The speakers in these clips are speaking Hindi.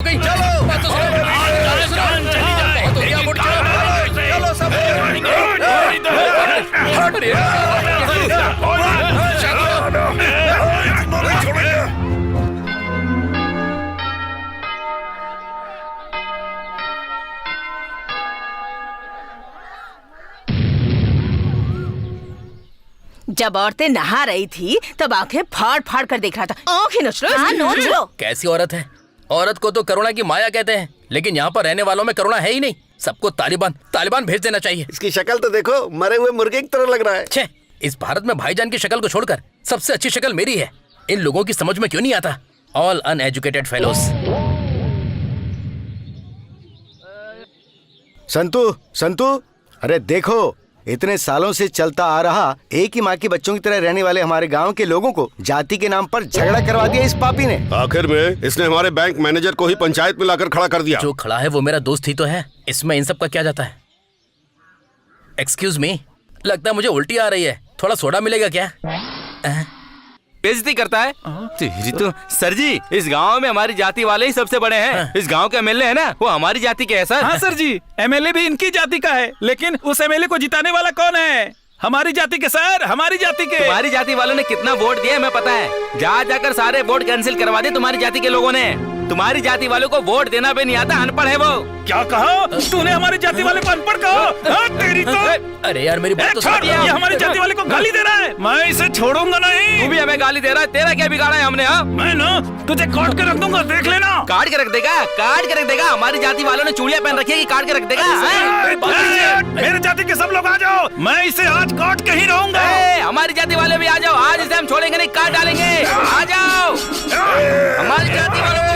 चलो बात तो सुनो। चलो सब जब औरतें नहा रही थी तब आंखें फाड़ फाड़ कर देख रहा था। आंखें नोच लो। हाँ, नोच लो। कैसी औरत है? औरत को तो करुणा की माया कहते हैं, लेकिन यहाँ पर रहने वालों में करुणा है ही नहीं। सबको तालिबान भेज देना चाहिए। इसकी शक्ल तो देखो, मरे हुए मुर्गे की तरह लग रहा है। छे, इस भारत में भाईजान की शक्ल को छोड़कर सबसे अच्छी शक्ल मेरी है। इन लोगों की समझ में क्यों नहीं आता? All uneducated fellows. संतू, अरे देखो, इतने सालों से चलता आ रहा एक ही माँ के बच्चों की तरह रहने वाले हमारे गांव के लोगों को जाति के नाम पर झगड़ा करवा दिया इस पापी ने। आखिर में इसने हमारे बैंक मैनेजर को ही पंचायत में लाकर खड़ा कर दिया। जो खड़ा है वो मेरा दोस्त ही तो है, इसमें इन सब का क्या जाता है? एक्सक्यूज मी, लगता है मुझे उल्टी आ रही है, थोड़ा सोडा मिलेगा क्या? बेइज्जती करता है तेरी तो। सर जी, इस गांव में हमारी जाति वाले ही सबसे बड़े हैं। इस गांव के एमएलए है ना, वो हमारी जाति के है सर। हाँ सर जी, एमएलए भी इनकी जाति का है, लेकिन उस एमएलए को जिताने वाला कौन है? हमारी जाति के सर, हमारी जाति के। तुम्हारी जाति वालों ने कितना वोट दिया हमें पता है। जाकर सारे वोट कैंसिल करवा दिए तुम्हारी जाति के लोगों ने। तुम्हारी जाति वालों को वोट देना भी नहीं आता, अनपढ़ है वो। क्या कहा तूने? हमारी जाति वाले को अनपढ़ कहा? हाँ, तेरी तो। अरे यार मेरी बात तो छोड़, ये हमारी जाति वाले को गाली दे रहा है। मैं इसे छोड़ूंगा नहीं। तू भी हमें गाली दे रहा है, तेरा क्या बिगाड़ा है हमने? हाँ, मैं ना तुझे काट के रख दूंगा, देख लेना। काट के रख देगा? काट के रख देगा? हमारी जाति वालों ने चूड़ियां पहन रखी है कि काट के रख देगा? मेरे जाति के सब लोग आ जाओ, मैं इसे आज काट के ही रहूंगा। हमारी जाति वाले भी आ जाओ, आज इसे हम छोड़ेंगे नहीं, काट डालेंगे। आ जाओ हमारी जाति वालों।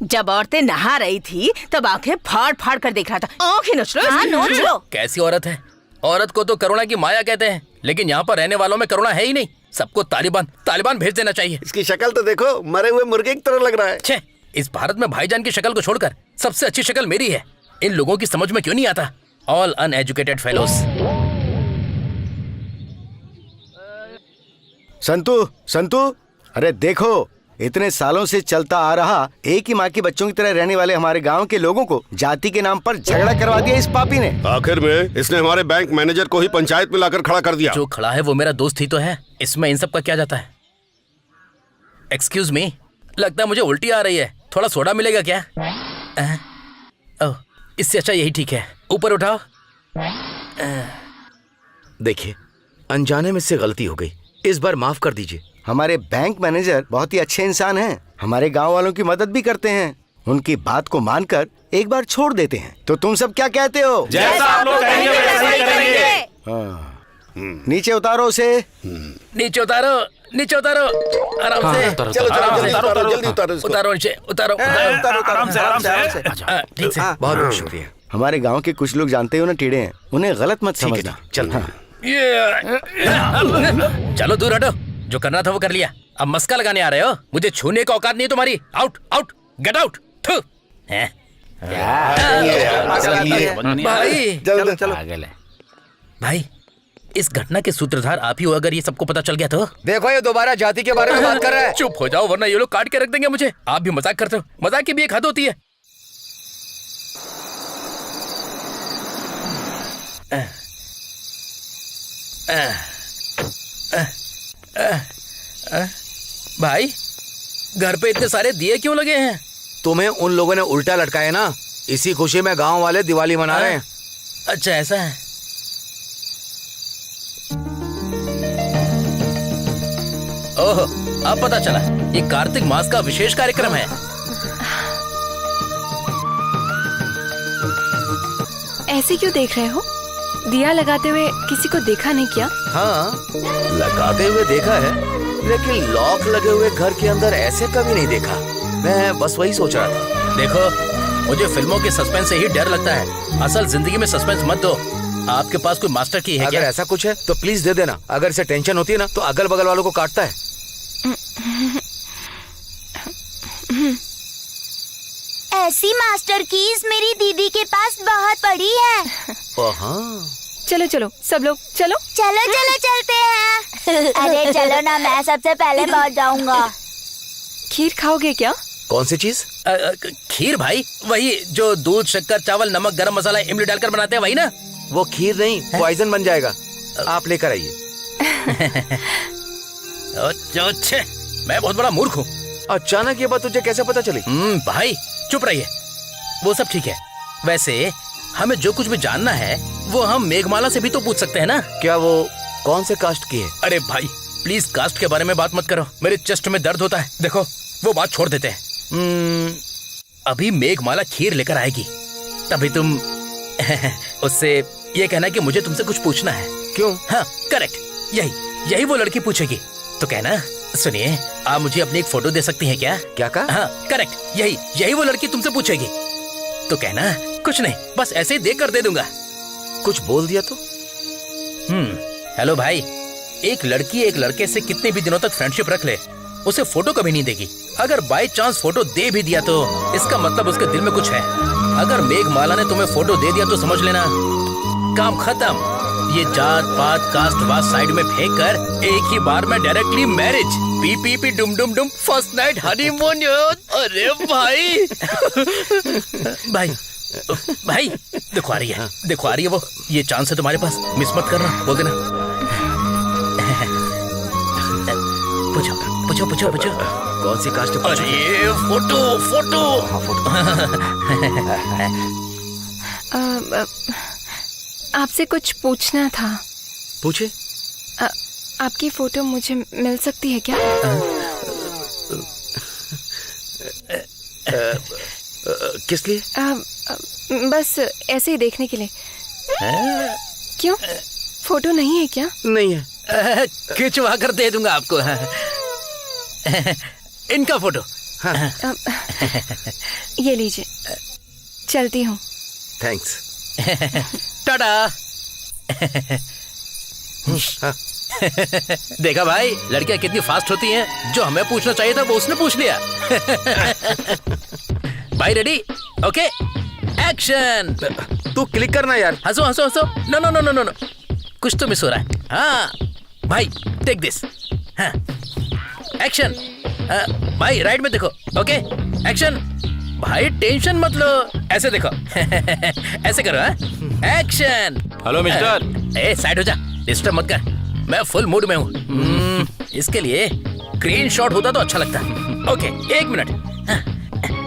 जब औरतें नहा रही थी तब आंखें फाड़ फाड़ कर देख रहा था। आंखें नोच लो। हाँ, नोच लो। कैसी औरत है? औरत को तो करुणा की माया कहते हैं, लेकिन यहाँ पर रहने वालों में करुणा है ही नहीं। सबको तालिबान भेज देना चाहिए। इसकी शक्ल तो देखो, मरे हुए मुर्गे की तरह लग रहा है। छे, इस भारत में भाईजान की शक्ल को छोड़कर सबसे अच्छी शक्ल मेरी है। इन लोगों की समझ में क्यों नहीं आता? All uneducated fellows. संतू, अरे देखो, इतने सालों से चलता आ रहा एक ही माँ के बच्चों की तरह रहने वाले हमारे गांव के लोगों को जाति के नाम पर झगड़ा करवा दिया इस पापी ने। आखिर में इसने हमारे बैंक मैनेजर को ही पंचायत में लाकर खड़ा कर दिया। जो खड़ा है वो मेरा दोस्त ही तो है, इसमें इन सब का क्या जाता है? एक्सक्यूज मी, लगता है मुझे उल्टी आ रही है, थोड़ा सोडा मिलेगा क्या? ओह, इससे अच्छा यही ठीक है, ऊपर उठाओ। देखिए, अनजाने में इससे गलती हो गई, इस बार माफ कर दीजिए। हमारे बैंक मैनेजर बहुत ही अच्छे इंसान हैं, हमारे गांव वालों की मदद भी करते हैं। उनकी बात को मानकर एक बार छोड़ देते हैं। तो तुम सब क्या कहते हो? जैसा आप लोग कहेंगे वैसा ही करेंगे। हाँ, नीचे उतारो उसे। नीचे उतारो, आराम से। चलो जल्दी उतारो इसको। उतारो नीचे, उतारो। आराम से। ठीक से। बहुत बहुत शुक्रिया। हमारे गांव के कुछ लोग जानते हो ना टीड़े हैं, उन्हें गलत मत समझना। चल। चलो दूर हटो, जो करना था वो कर लिया, अब मस्का लगाने आ रहे हो? मुझे छूने का औकात नहीं है तुम्हारी। Out, get out. भाई, इस घटना के सूत्रधार आप ही हो। अगर ये सबको पता चल गया तो देखो, ये दोबारा जाति के बारे में बात कर रहा है। चुप हो जाओ, वरना ये लोग काट के रख देंगे मुझे। आप भी मजाक करते हो, मजाक की भी एक हद होती है। भाई, घर पे इतने सारे दिए क्यों लगे हैं? तुम्हें उन लोगों ने उल्टा लटकाया ना, इसी खुशी में गांव वाले दिवाली मना रहे हैं। अच्छा, ऐसा है। ओह, अब पता चला, ये कार्तिक मास का विशेष कार्यक्रम है। ऐसे क्यों देख रहे हो? दिया लगाते हुए किसी को देखा नहीं क्या? हाँ, लगाते हुए देखा है, लेकिन लॉक लगे हुए घर के अंदर ऐसे कभी नहीं देखा। मैं बस वही सोच रहा था। देखो, मुझे फिल्मों के सस्पेंस से ही डर लगता है। असल जिंदगी में सस्पेंस मत दो। आपके पास कोई मास्टर की है अगर क्या? ऐसा कुछ है तो प्लीज दे देना। अगर इसे टेंशन होती है ना तो अगल बगल वालों को काटता है। ऐसी मास्टर कीज मेरी दीदी के पास बहुत पड़ी है। हाँ। चलो चलो सब लोग चलो। चलो चलो चलते हैं। अरे चलो ना, मैं सबसे पहले पहुंच जाऊंगा। खीर खाओगे क्या? कौन सी चीज? खीर भाई, वही जो दूध, शक्कर, चावल, नमक, गरम मसाला, इमली डालकर बनाते हैं, वही ना? वो खीर नहीं, पॉइजन बन जाएगा। आप लेकर आइए। अच्छे, मैं बहुत बड़ा मूर्ख हूँ। अचानक ये बात तुझे कैसे पता चली? भाई चुप रहिए। वो सब ठीक है। वैसे हमें जो कुछ भी जानना है वो हम मेघमाला से भी तो पूछ सकते हैं ना? क्या वो कौन से कास्ट की है? अरे भाई प्लीज कास्ट के बारे में बात मत करो, मेरे चेस्ट में दर्द होता है। देखो वो बात छोड़ देते हैं। अभी मेघमाला खीर लेकर आएगी, तभी तुम उससे ये कहना कि मुझे तुमसे कुछ पूछना है। क्यों? हाँ करेक्ट, यही वो लड़की पूछेगी। तो कहना, सुनिए आप मुझे अपनी एक फोटो दे सकती हैं क्या? क्या कहा? हाँ करेक्ट, यही वो लड़की तुमसे पूछेगी। तो कहना, कुछ नहीं, बस ऐसे ही देख कर दे दूंगा। कुछ बोल दिया तो? हेलो भाई, एक लड़की एक लड़के से कितने भी दिनों तक फ्रेंडशिप रख ले, उसे फोटो कभी नहीं देगी। अगर बाय चांस फोटो दे भी दिया तो इसका मतलब उसके दिल में कुछ है। अगर मेघमाला ने तुम्हें फोटो दे दिया तो समझ लेना काम खत्म। ये जात पात कास्ट वास्ट साइड में फेंक कर एक ही बार में डायरेक्टली मैरिज। पी पी पी डुम डुम डुम, फर्स्ट नाइट हनीमून। अरे भाई भाई देखो आ रही है, देखो आ रही है वो। ये चांस है तुम्हारे पास, मिस मत करना। बोल देना। पूछो पूछो पूछो पूछो। कौन सी कास्ट? अरे फोटो। हाँ, फोटो। आपसे कुछ पूछना था। पूछे। आपकी फोटो मुझे मिल सकती है क्या? किस लिए? बस ऐसे ही देखने के लिए। क्यों, फोटो नहीं है क्या? नहीं है। खिंचवा कर दे दूंगा आपको। इनका फोटो। ये लीजिए, चलती हूँ। थैंक्स। टाटा। देखा भाई, लड़कियां कितनी फास्ट होती हैं। जो हमें पूछना चाहिए था वो उसने पूछ लिया। भाई रेडी? Okay action. तू क्लिक करना यार। हंसो हंसो हंसो। No no no no no, कुछ तो मिस हो रहा है। हाँ भाई टेक दिस। हाँ एक्शन। भाई राइट में देखो। Okay action. भाई टेंशन मत लो, ऐसे देखो। ऐसे करो। एक्शन। Hello mister. ए साइड हो जा, डिस्टर्ब मत कर, मैं फुल मूड में हूँ। इसके लिए ग्रीन शॉट होता तो अच्छा लगता। ओके एक मिनट।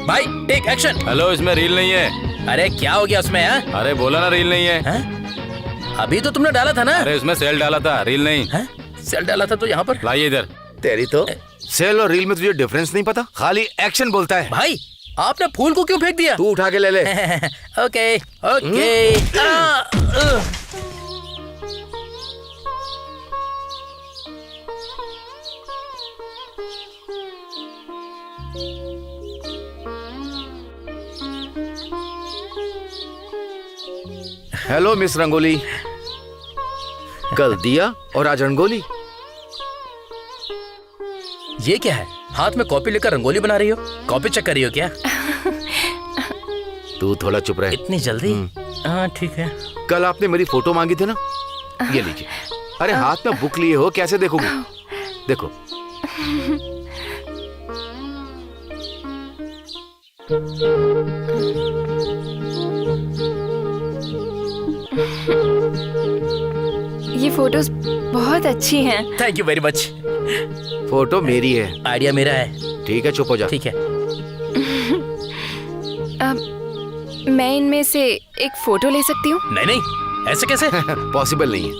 भाई टेक एक्शन। हेलो, इसमें रील नहीं है। अरे क्या हो गया उसमें? अरे बोला ना रील नहीं है। अभी तो तुमने डाला था ना। अरे उसमें सेल डाला था, रील नहीं। सेल डाला था तो यहाँ पर लाइए इधर। तेरी तो सेल और रील में तुझे डिफरेंस नहीं पता, खाली एक्शन बोलता है। भाई आपने फूल को क्यों फेंक दिया? तू उठा के ले ले। Okay okay. Hello miss rangoli. कल दिया और आज रंगोली। ये क्या है? हाथ में कॉपी लेकर रंगोली बना रही हो? कॉपी चेक कर रही हो क्या? तू थोड़ा चुप रहे। इतनी जल्दी? हाँ ठीक है। कल आपने मेरी फोटो मांगी थी ना, ये लीजिए। अरे हाथ में बुक लिए हो, कैसे देखोगे? देखो। ये फोटोज बहुत अच्छी हैं। Thank you very much. Photo मेरी है। आइडिया मेरा है। ठीक है, चुप हो जा। ठीक है। मैं इनमें से एक फोटो ले सकती हूँ? नहीं नहीं, ऐसे कैसे? पॉसिबल नहीं है।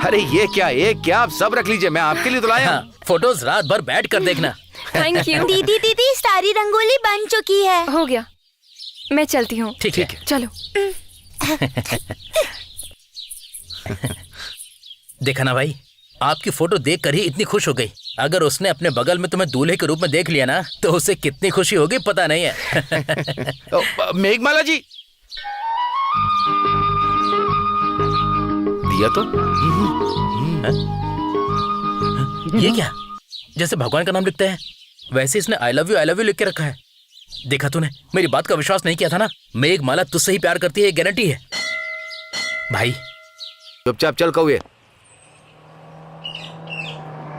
अरे ये क्या आप सब रख लीजिए, मैं आपके लिए तो लाया। हाँ, फोटोज रात भर बैठ कर देखना। Thank you. दीदी दीदी सारी रंगोली बन चुकी है। हो गया, मैं चलती हूँ। ठीक है। चलो। देखा ना भाई, आपकी फोटो देख कर ही इतनी खुश हो गई। अगर उसने अपने बगल में तुम्हें दूल्हे के रूप में देख लिया ना तो उसे कितनी खुशी होगी पता नहीं है। मेघमाला जी दिया तो ये क्या, जैसे भगवान का नाम लिखते हैं वैसे इसने आई लव यू लिख के रखा है। देखा तूने, मेरी बात का विश्वास नहीं किया था ना। मेघमाला तुझसे ही प्यार करती है, ये गारंटी है भाई। चुपचाप चल कौए।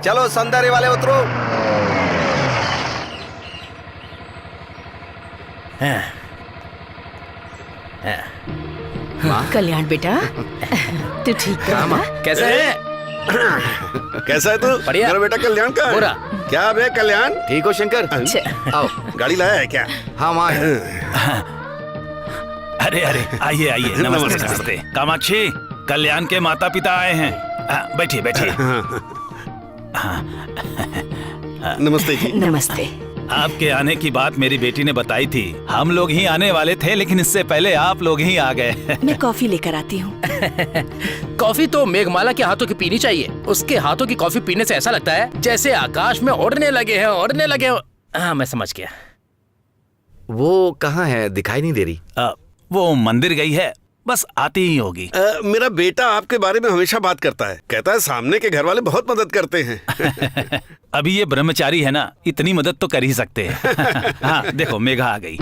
चलो सौंदर्य वाले उतरो। कल्याण बेटा, तू ठीक है ना? कैसा है? कैसा है तू? बढ़िया। मेरा बेटा कल्याण का है। पूरा। क्या बे कल्याण, ठीक हो शंकर? आओ। गाड़ी लाया है क्या? हाँ वहाँ है। अरे अरे आइए आइए, नमस्ते नमस्ते। कामाक्षी, कल्याण के माता पिता आए हैं। बैठिए बैठिए। नमस्ते जी। नमस्ते। आपके आने की बात मेरी बेटी ने बताई थी। हम लोग ही आने वाले थे लेकिन इससे पहले आप लोग ही आ गए। मैं कॉफी लेकर आती हूँ। कॉफी तो मेघमाला के हाथों की पीनी चाहिए। उसके हाथों की कॉफी पीने से ऐसा लगता है जैसे आकाश में उड़ने लगे हैं। हाँ मैं समझ गया। वो कहाँ है, दिखाई नहीं दे रही। वो मंदिर गई है, बस आती ही होगी। मेरा बेटा आपके बारे में हमेशा बात करता है, कहता है सामने के घर वाले बहुत मदद करते हैं। अभी ये ब्रह्मचारी है ना, इतनी मदद तो कर ही सकते हैं। हाँ देखो मेघा आ गई।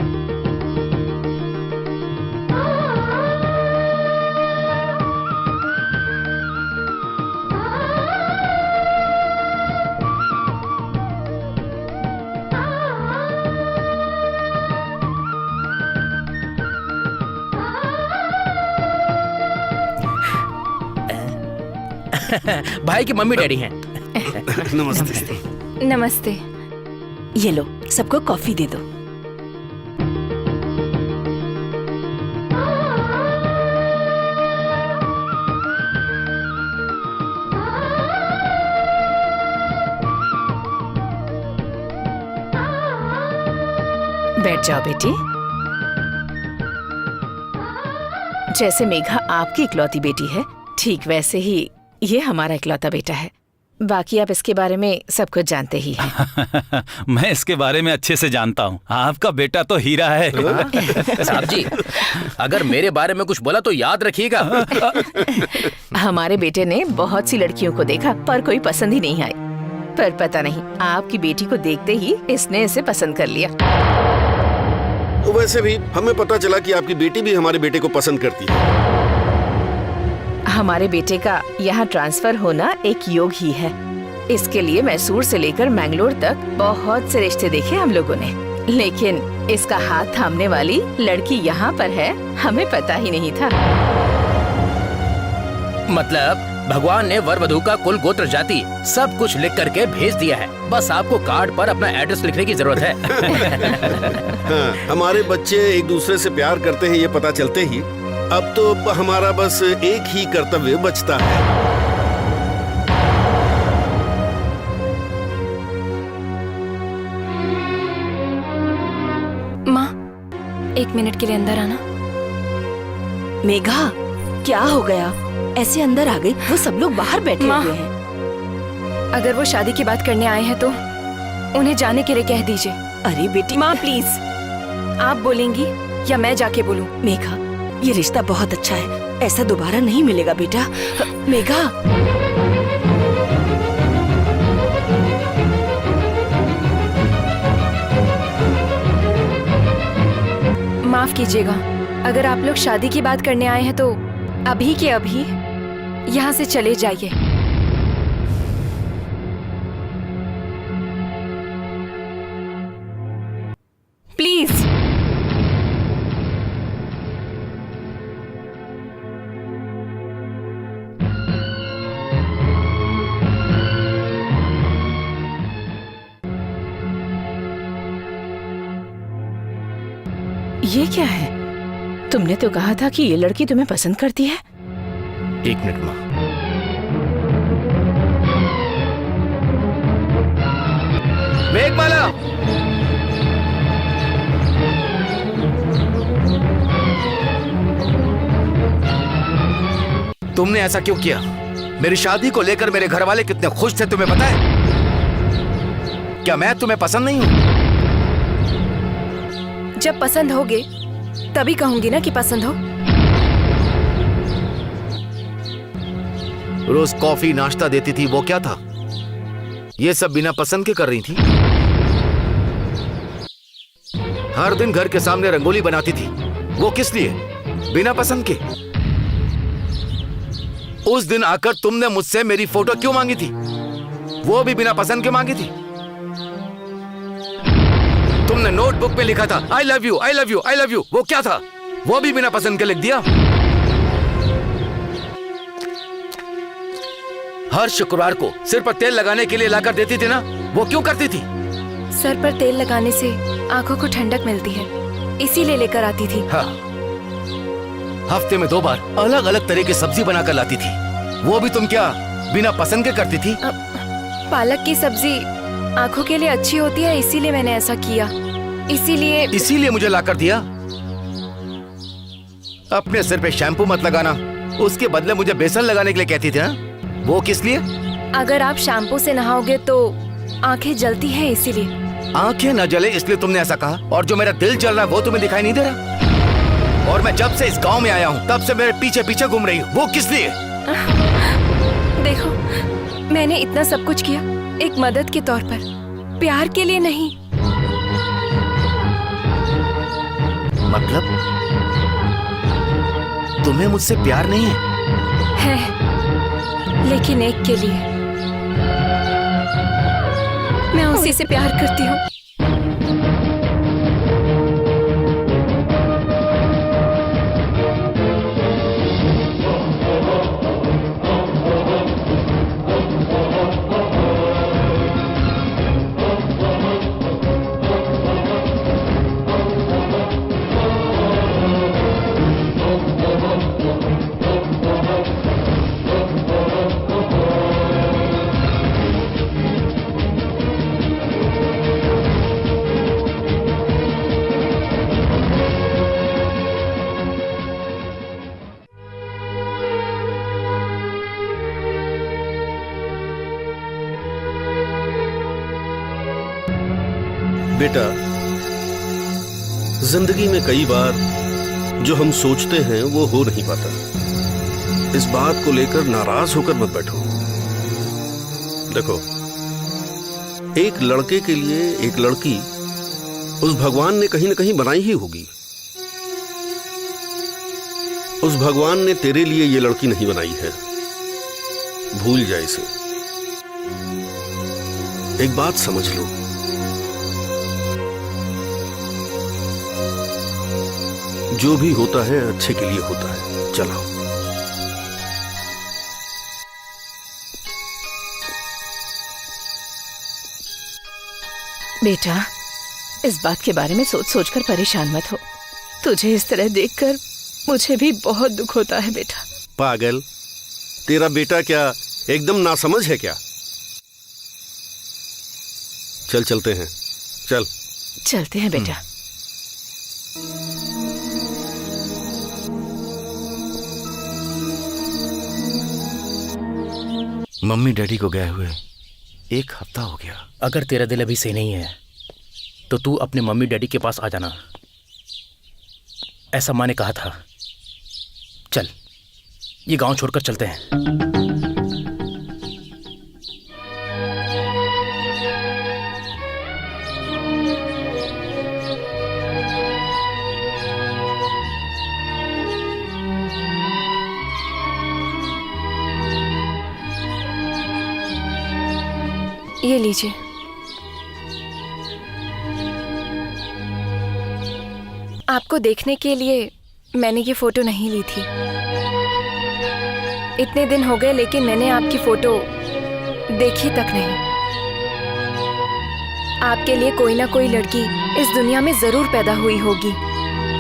भाई की मम्मी डैडी हैं। नमस्ते। नमस्ते। ये लो, सबको कॉफी दे दो। बैठ जाओ बेटी। जैसे मेघा आपकी इकलौती बेटी है, ठीक वैसे ही ये हमारा इकलौता बेटा है। बाकी आप इसके बारे में सब कुछ जानते ही हैं। मैं इसके बारे में अच्छे से जानता हूँ। आपका बेटा तो हीरा है। साहब जी, अगर मेरे बारे में कुछ बोला तो याद रखिएगा। हमारे बेटे ने बहुत सी लड़कियों को देखा पर कोई पसंद ही नहीं आई। पर पता नहीं, आपकी बेटी को देखते ही इसने इसे पसंद कर लिया। वैसे भी हमें पता चला कि आपकी बेटी भी हमारे बेटे को पसंद करती है। हमारे बेटे का यहाँ ट्रांसफर होना एक योग ही है। इसके लिए मैसूर से लेकर मैंगलोर तक बहुत से रिश्ते देखे हम लोगों ने, लेकिन इसका हाथ थामने वाली लड़की यहाँ पर है, हमें पता ही नहीं था। मतलब भगवान ने वर वधू का कुल गोत्र जाति सब कुछ लिख करके भेज दिया है। बस आपको कार्ड पर अपना एड्रेस लिखने की जरूरत है। हाँ, हमारे बच्चे एक दूसरे से प्यार करते हैं ये पता चलते ही अब तो हमारा बस एक ही कर्तव्य बचता है। माँ, 1 मिनट के लिए अंदर आना। मेघा, क्या हो गया? ऐसे अंदर आ गई? वो सब लोग बाहर बैठे माँ। हुए हैं। अगर वो शादी की बात करने आए हैं तो उन्हें जाने के लिए कह दीजिए। अरे बेटी, माँ प्लीज, आप बोलेंगी या मैं जाके बोलूं? मेघा, ये रिश्ता बहुत अच्छा है, ऐसा दोबारा नहीं मिलेगा बेटा। मेघा, माफ कीजिएगा, अगर आप लोग शादी की बात करने आए हैं तो अभी के अभी यहाँ से चले जाइए। प्लीज। ये क्या है? तुमने तो कहा था कि ये लड़की तुम्हें पसंद करती है। 1 मिनट माँ। मेघमाला, तुमने ऐसा क्यों किया? मेरी शादी को लेकर मेरे घर वाले कितने खुश थे तुम्हें पता है? क्या मैं तुम्हें पसंद नहीं हूँ? जब पसंद होगे तभी कहूंगी ना कि पसंद हो। रोज कॉफी नाश्ता देती थी, वो क्या था? ये सब बिना पसंद के कर रही थी। हर दिन घर के सामने रंगोली बनाती थी, वो किस लिए? बिना पसंद के। उस दिन आकर तुमने मुझसे मेरी फोटो क्यों मांगी थी? वो भी बिना पसंद के मांगी थी। तुमने नोटबुक पे लिखा था I love you, I love you, I love you, वो क्या था? वो भी बिना पसंद के लिख दिया। हर शुक्रवार को सिर पर तेल लगाने के लिए लाकर देती थी ना, वो क्यों करती थी? सर पर तेल लगाने से आंखों को ठंडक मिलती है, इसीलिए लेकर आती थी। हाँ, हफ्ते में 2 बार अलग अलग तरह की सब्जी बनाकर लाती थी, वो भी तुम क्या बिना पसंद के करती थी? पालक की सब्जी आंखों के लिए अच्छी होती है, इसीलिए मैंने ऐसा किया। इसीलिए मुझे लाकर दिया। अपने सिर पे शैम्पू मत लगाना, उसके बदले मुझे बेसन लगाने के लिए कहती थी ना, वो किस लिए? अगर आप शैम्पू से नहाओगे तो आंखें जलती हैं, इसीलिए। आंखें न जले इसलिए तुमने ऐसा कहा, और जो मेरा दिल जल रहा है वो तुम्हें दिखाई नहीं दे रहा? और मैं जब से इस गांव में आया हूँ तब से मेरे पीछे पीछे घूम रही हूँ, वो किस लिए? देखो, मैंने इतना सब कुछ किया एक मदद के तौर पर, प्यार के लिए नहीं। मतलब तुम्हें मुझसे प्यार नहीं है, लेकिन एक के लिए। मैं उसी से प्यार करती हूँ। बेटा, जिंदगी में कई बार जो हम सोचते हैं वो हो नहीं पाता। इस बात को लेकर नाराज होकर मत बैठो। देखो, एक लड़के के लिए एक लड़की उस भगवान ने कहीं ना कहीं बनाई ही होगी। उस भगवान ने तेरे लिए ये लड़की नहीं बनाई है, भूल जा इसे। एक बात समझ लो, जो भी होता है अच्छे के लिए होता है। चलो। बेटा, इस बात के बारे में सोच सोचकर परेशान मत हो। तुझे इस तरह देखकर मुझे भी बहुत दुख होता है बेटा। पागल, तेरा बेटा क्या एकदम नासमझ है क्या? चल चलते हैं, चल। चलते हैं बेटा। मम्मी डैडी को गए हुए 1 हफ्ता हो गया। अगर तेरा दिल अभी सही नहीं है तो तू अपने मम्मी डैडी के पास आ जाना, ऐसा माँ ने कहा था। चल, ये गांव छोड़कर चलते हैं। ये लीजिए। आपको देखने के लिए मैंने ये फोटो नहीं ली थी। इतने दिन हो गए लेकिन मैंने आपकी फोटो देखी तक नहीं। आपके लिए कोई ना कोई लड़की इस दुनिया में जरूर पैदा हुई होगी।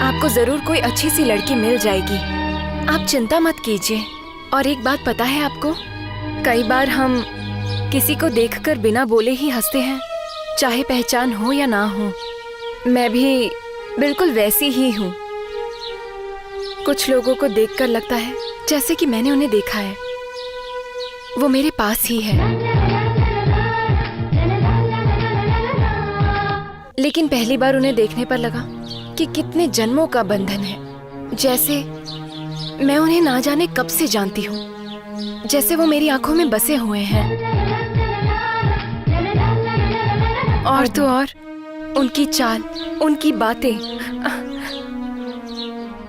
आपको जरूर कोई अच्छी सी लड़की मिल जाएगी। आप चिंता मत कीजिए। और एक बात पता है आपको, कई बार हम किसी को देखकर बिना बोले ही हंसते हैं, चाहे पहचान हो या ना हो। मैं भी बिल्कुल वैसी ही हूँ। कुछ लोगों को देखकर लगता है जैसे कि मैंने उन्हें देखा है, वो मेरे पास ही है। लेकिन पहली बार उन्हें देखने पर लगा कि कितने जन्मों का बंधन है। जैसे मैं उन्हें ना जाने कब से जानती हूँ, जैसे वो मेरी आंखों में बसे हुए हैं। और तो और उनकी चाल, उनकी बातें,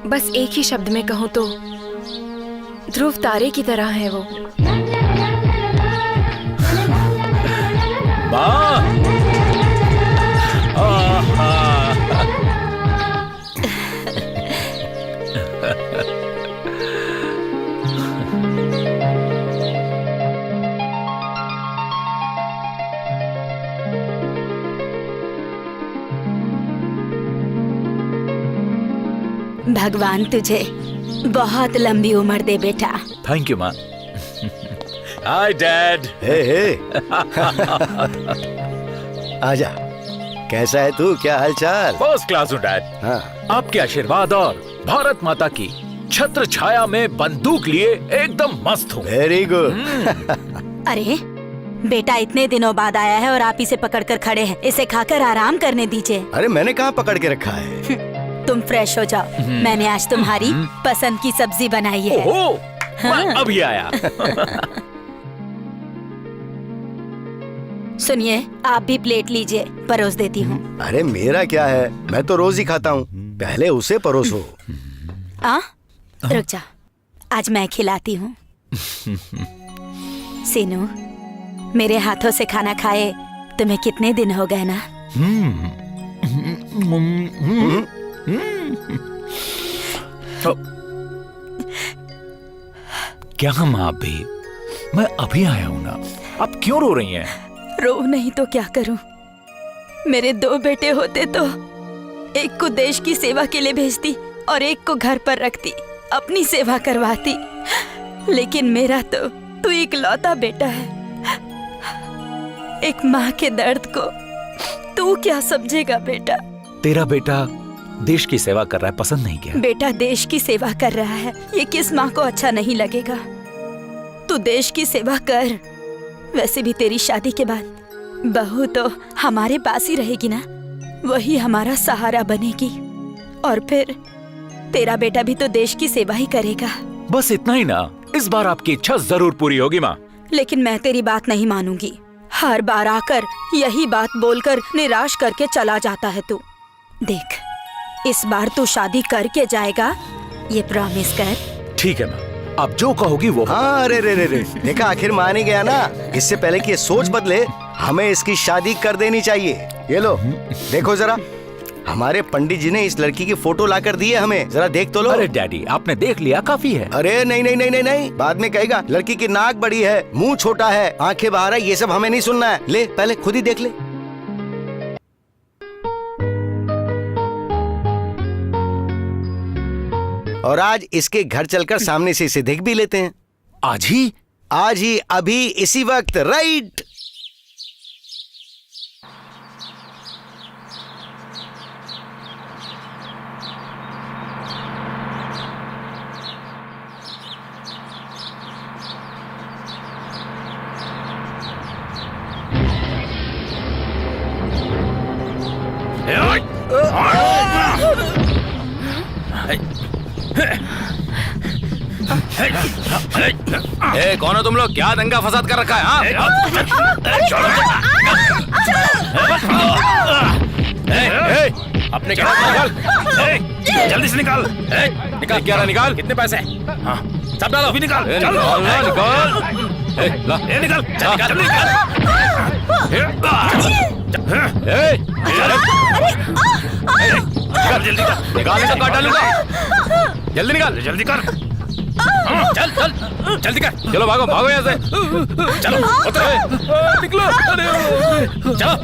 बस एक ही शब्द में कहूँ तो ध्रुव तारे की तरह है वो। भगवान तुझे बहुत लंबी उम्र दे बेटा। थैंक यू माँ। Hi dad. हे आजा, कैसा है तू, क्या हालचाल? फर्स्ट क्लास हूँ डैड। हाँ। आपके आशीर्वाद और भारत माता की छत्र छाया में बंदूक लिए एकदम मस्त हूँ। Very good. अरे बेटा इतने दिनों बाद आया है और आप इसे पकड़कर खड़े हैं। इसे खाकर आराम करने दीजिए। अरे मैंने कहाँ पकड़ के रखा है? तुम फ्रेश हो जाओ। मैंने आज तुम्हारी पसंद की सब्जी बनाई है। ओहो, मैं अभी आया। सुनिए, आप भी प्लेट लीजिए, परोस देती हूँ। अरे मेरा क्या है, मैं तो रोज ही खाता हूँ, पहले उसे परोसो। रुक जा, आज मैं खिलाती हूँ। सीनू, मेरे हाथों से खाना खाए तुम्हें कितने दिन हो गए ना? क्या माँ आप भी? मैं अभी आया हूँ ना, आप क्यों रो रही हैं? रो नहीं तो क्या करूं? मेरे 2 बेटे होते तो एक को देश की सेवा के लिए भेजती और एक को घर पर रखती, अपनी सेवा करवाती। लेकिन मेरा तो तू इकलौता बेटा है। एक माँ के दर्द को तू क्या समझेगा बेटा? तेरा बेटा देश की सेवा कर रहा है, पसंद नहीं क्या? बेटा देश की सेवा कर रहा है, ये किस माँ को अच्छा नहीं लगेगा? तू देश की सेवा कर। वैसे भी तेरी शादी के बाद बहू तो हमारे पास ही रहेगी ना, वही हमारा सहारा बनेगी। और फिर तेरा बेटा भी तो देश की सेवा ही करेगा। बस इतना ही ना, इस बार आपकी इच्छा जरूर पूरी होगी माँ। लेकिन मैं तेरी बात नहीं मानूंगी। हर बार आकर यही बात बोलकर निराश करके चला जाता है तू। देख, इस बार तू शादी करके जाएगा, ये प्रॉमिस कर। ठीक है माँ, आप जो कहोगी वो। हाँ, अरे रे रे रे, देखा आखिर मान ही गया ना। इससे पहले कि ये सोच बदले, हमें इसकी शादी कर देनी चाहिए। ये लो, देखो जरा, हमारे पंडित जी ने इस लड़की की फोटो लाकर दी है हमें, जरा देख तो लो। अरे डैडी, आपने देख लिया, काफी है। अरे नहीं नहीं नहीं नहीं नहीं, बाद में कहेगा लड़की की नाक बड़ी है, मुंह छोटा है, आंखें बाहर है, ये सब हमें नहीं सुनना है। ले, पहले खुद ही देख ले। और आज इसके घर चलकर सामने से इसे देख भी लेते हैं। आज ही? आज ही, अभी, इसी वक्त, राइट। ए, कौन हो तुम लोग? क्या दंगा फसाद कर रखा है? हाँ? अपने क्या निकाल, जल्दी से निकाल। निकाल क्या रहा? निकाल। कितने पैसे? हाँ, सब डालो, अभी निकाल। ए, चल, निकाल ना, निकाल। ए, ला। ए, निकाल, चल, निकाल, जल्दी निकाल। निकाल जल्दी कर। निकाल नहीं तो काट डालूंगा। जल्दी निकाल, जल्दी कर। चल चल जल्दी कर। चलो भागो भागो यहाँ से। चलो उतरो, निकलो। चलो चल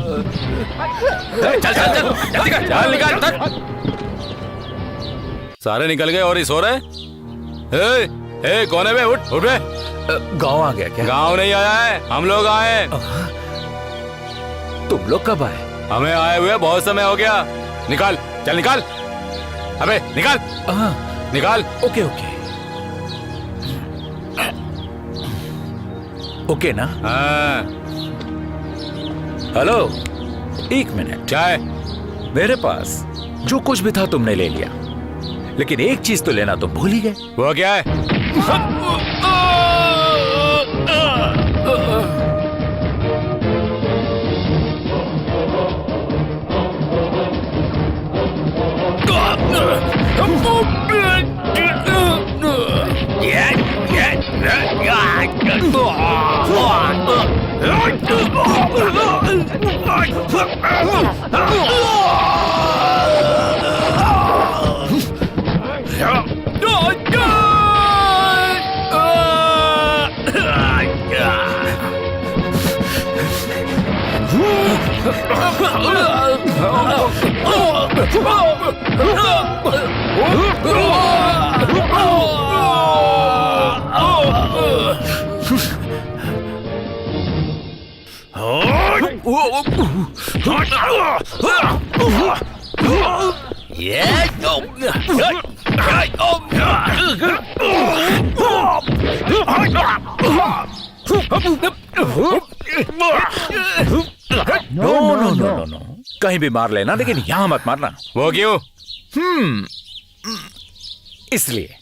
चल चल जल्दी कर। चल निकाल तक। सारे निकल गए और ये सो रहे? ए, कौन है बे? उठ उठ बे। गाँव आ गया क्या? गाँव नहीं आया है, हम लोग आए। तुम लोग कब आए? हमें आए हुए बहुत समय हो गया। निकाल, चल निकाल। अबे निकाल, निकाल। ओके ओके ओके ना। हाँ। हेलो, एक मिनट। चाय? मेरे पास जो कुछ भी था तुमने ले लिया, लेकिन एक चीज तो लेना तुम भूल ही गए। वो क्या है? नो, कहीं भी मार लेना, लेकिन यहां मत मारना। वो क्यों? इसलिए।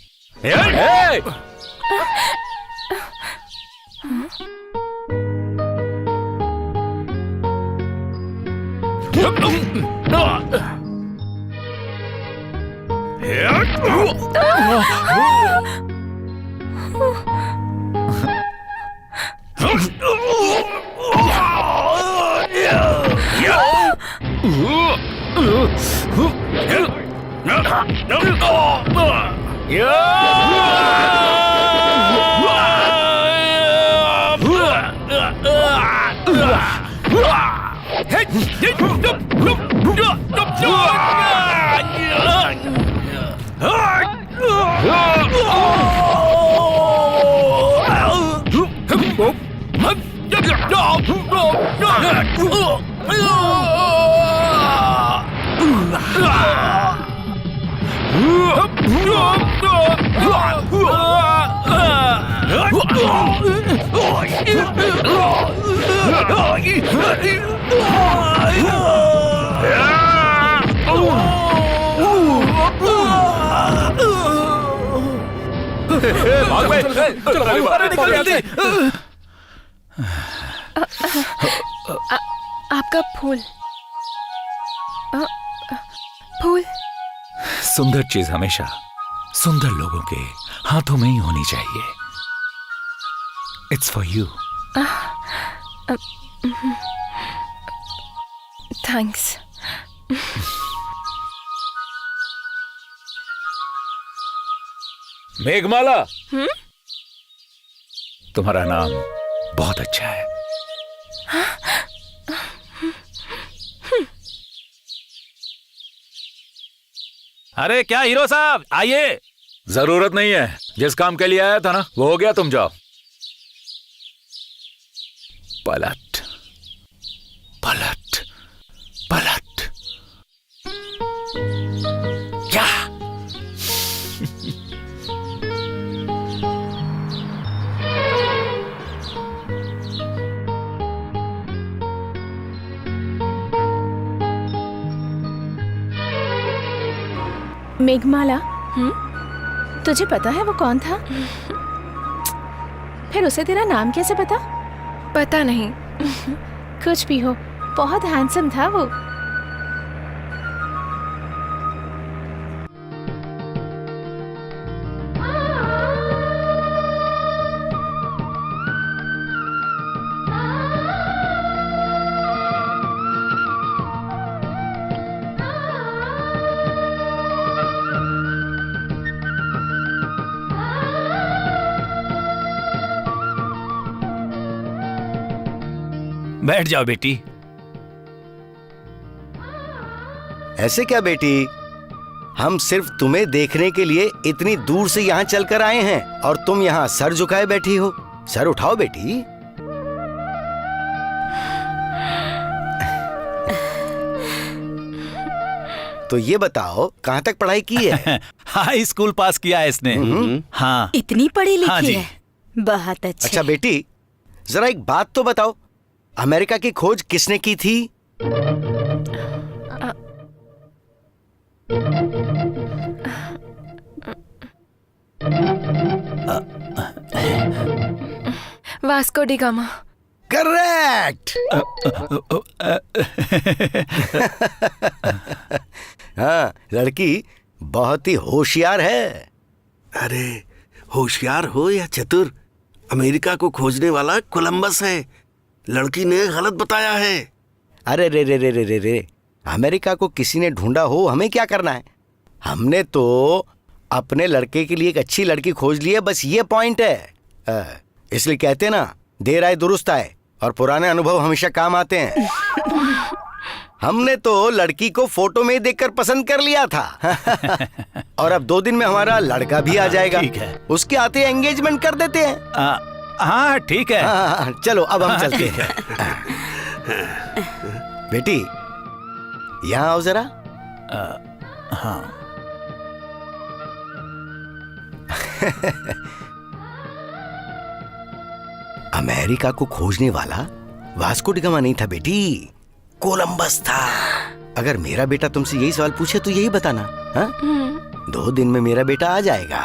आपका फूल। फूल। सुंदर चीज हमेशा सुंदर लोगों के हाथों में ही होनी चाहिए। It's for you. Thanks. Meghmala, तुम्हारा नाम बहुत अच्छा है। अरे क्या हीरो साहब, आइए। जरूरत नहीं है, जिस काम के लिए आया था ना वो हो गया, तुम जाओ। पलट पलट पलट। क्या? मेघमाला, तुझे पता है वो कौन था? फिर उसे तेरा नाम कैसे पता? पता नहीं। कुछ भी हो, बहुत हैंडसम था वो। बैठ जाओ बेटी। ऐसे क्या बेटी, हम सिर्फ तुम्हें देखने के लिए इतनी दूर से यहाँ चलकर आए हैं और तुम यहाँ सर झुकाए बैठी हो। सर उठाओ बेटी। तो ये बताओ कहाँ तक पढ़ाई की है? हाई स्कूल पास किया है इसने। हाँ। इतनी पढ़ी लिखी हाँ जी। है, बहुत अच्छी। अच्छा बेटी, जरा एक बात तो बताओ, अमेरिका की खोज किसने की थी? Vasco D gamma. करेक्ट। हाँ, लड़की बहुत ही होशियार है। अरे होशियार हो या चतुर, अमेरिका को खोजने वाला कोलंबस है। लड़की ने गलत बताया है। अरे रे रे रे रे रे रे, अमेरिका को किसी ने ढूंढा हो, हमें क्या करना है? हमने तो अपने लड़के के लिए एक अच्छी लड़की खोज ली है, बस ये पॉइंट है। इसलिए कहते हैं ना, देर आए दुरुस्त आए, और पुराने अनुभव हमेशा काम आते हैं। हमने तो लड़की को फोटो में ही देखकर पसंद कर लिया था। और अब 2 दिन में हमारा लड़का भी आ जाएगा। ठीक है। उसके आते एंगेजमेंट कर देते हैं। हाँ ठीक है। हाँ, चलो अब हम चलते हैं। बेटी यहाँ आओ जरा। हाँ अमेरिका को खोजने वाला वास्को डी गामा नहीं था बेटी, कोलंबस था। अगर मेरा बेटा तुमसे यही सवाल पूछे तो यही बताना। हाँ? 2 दिन में मेरा बेटा आ जाएगा।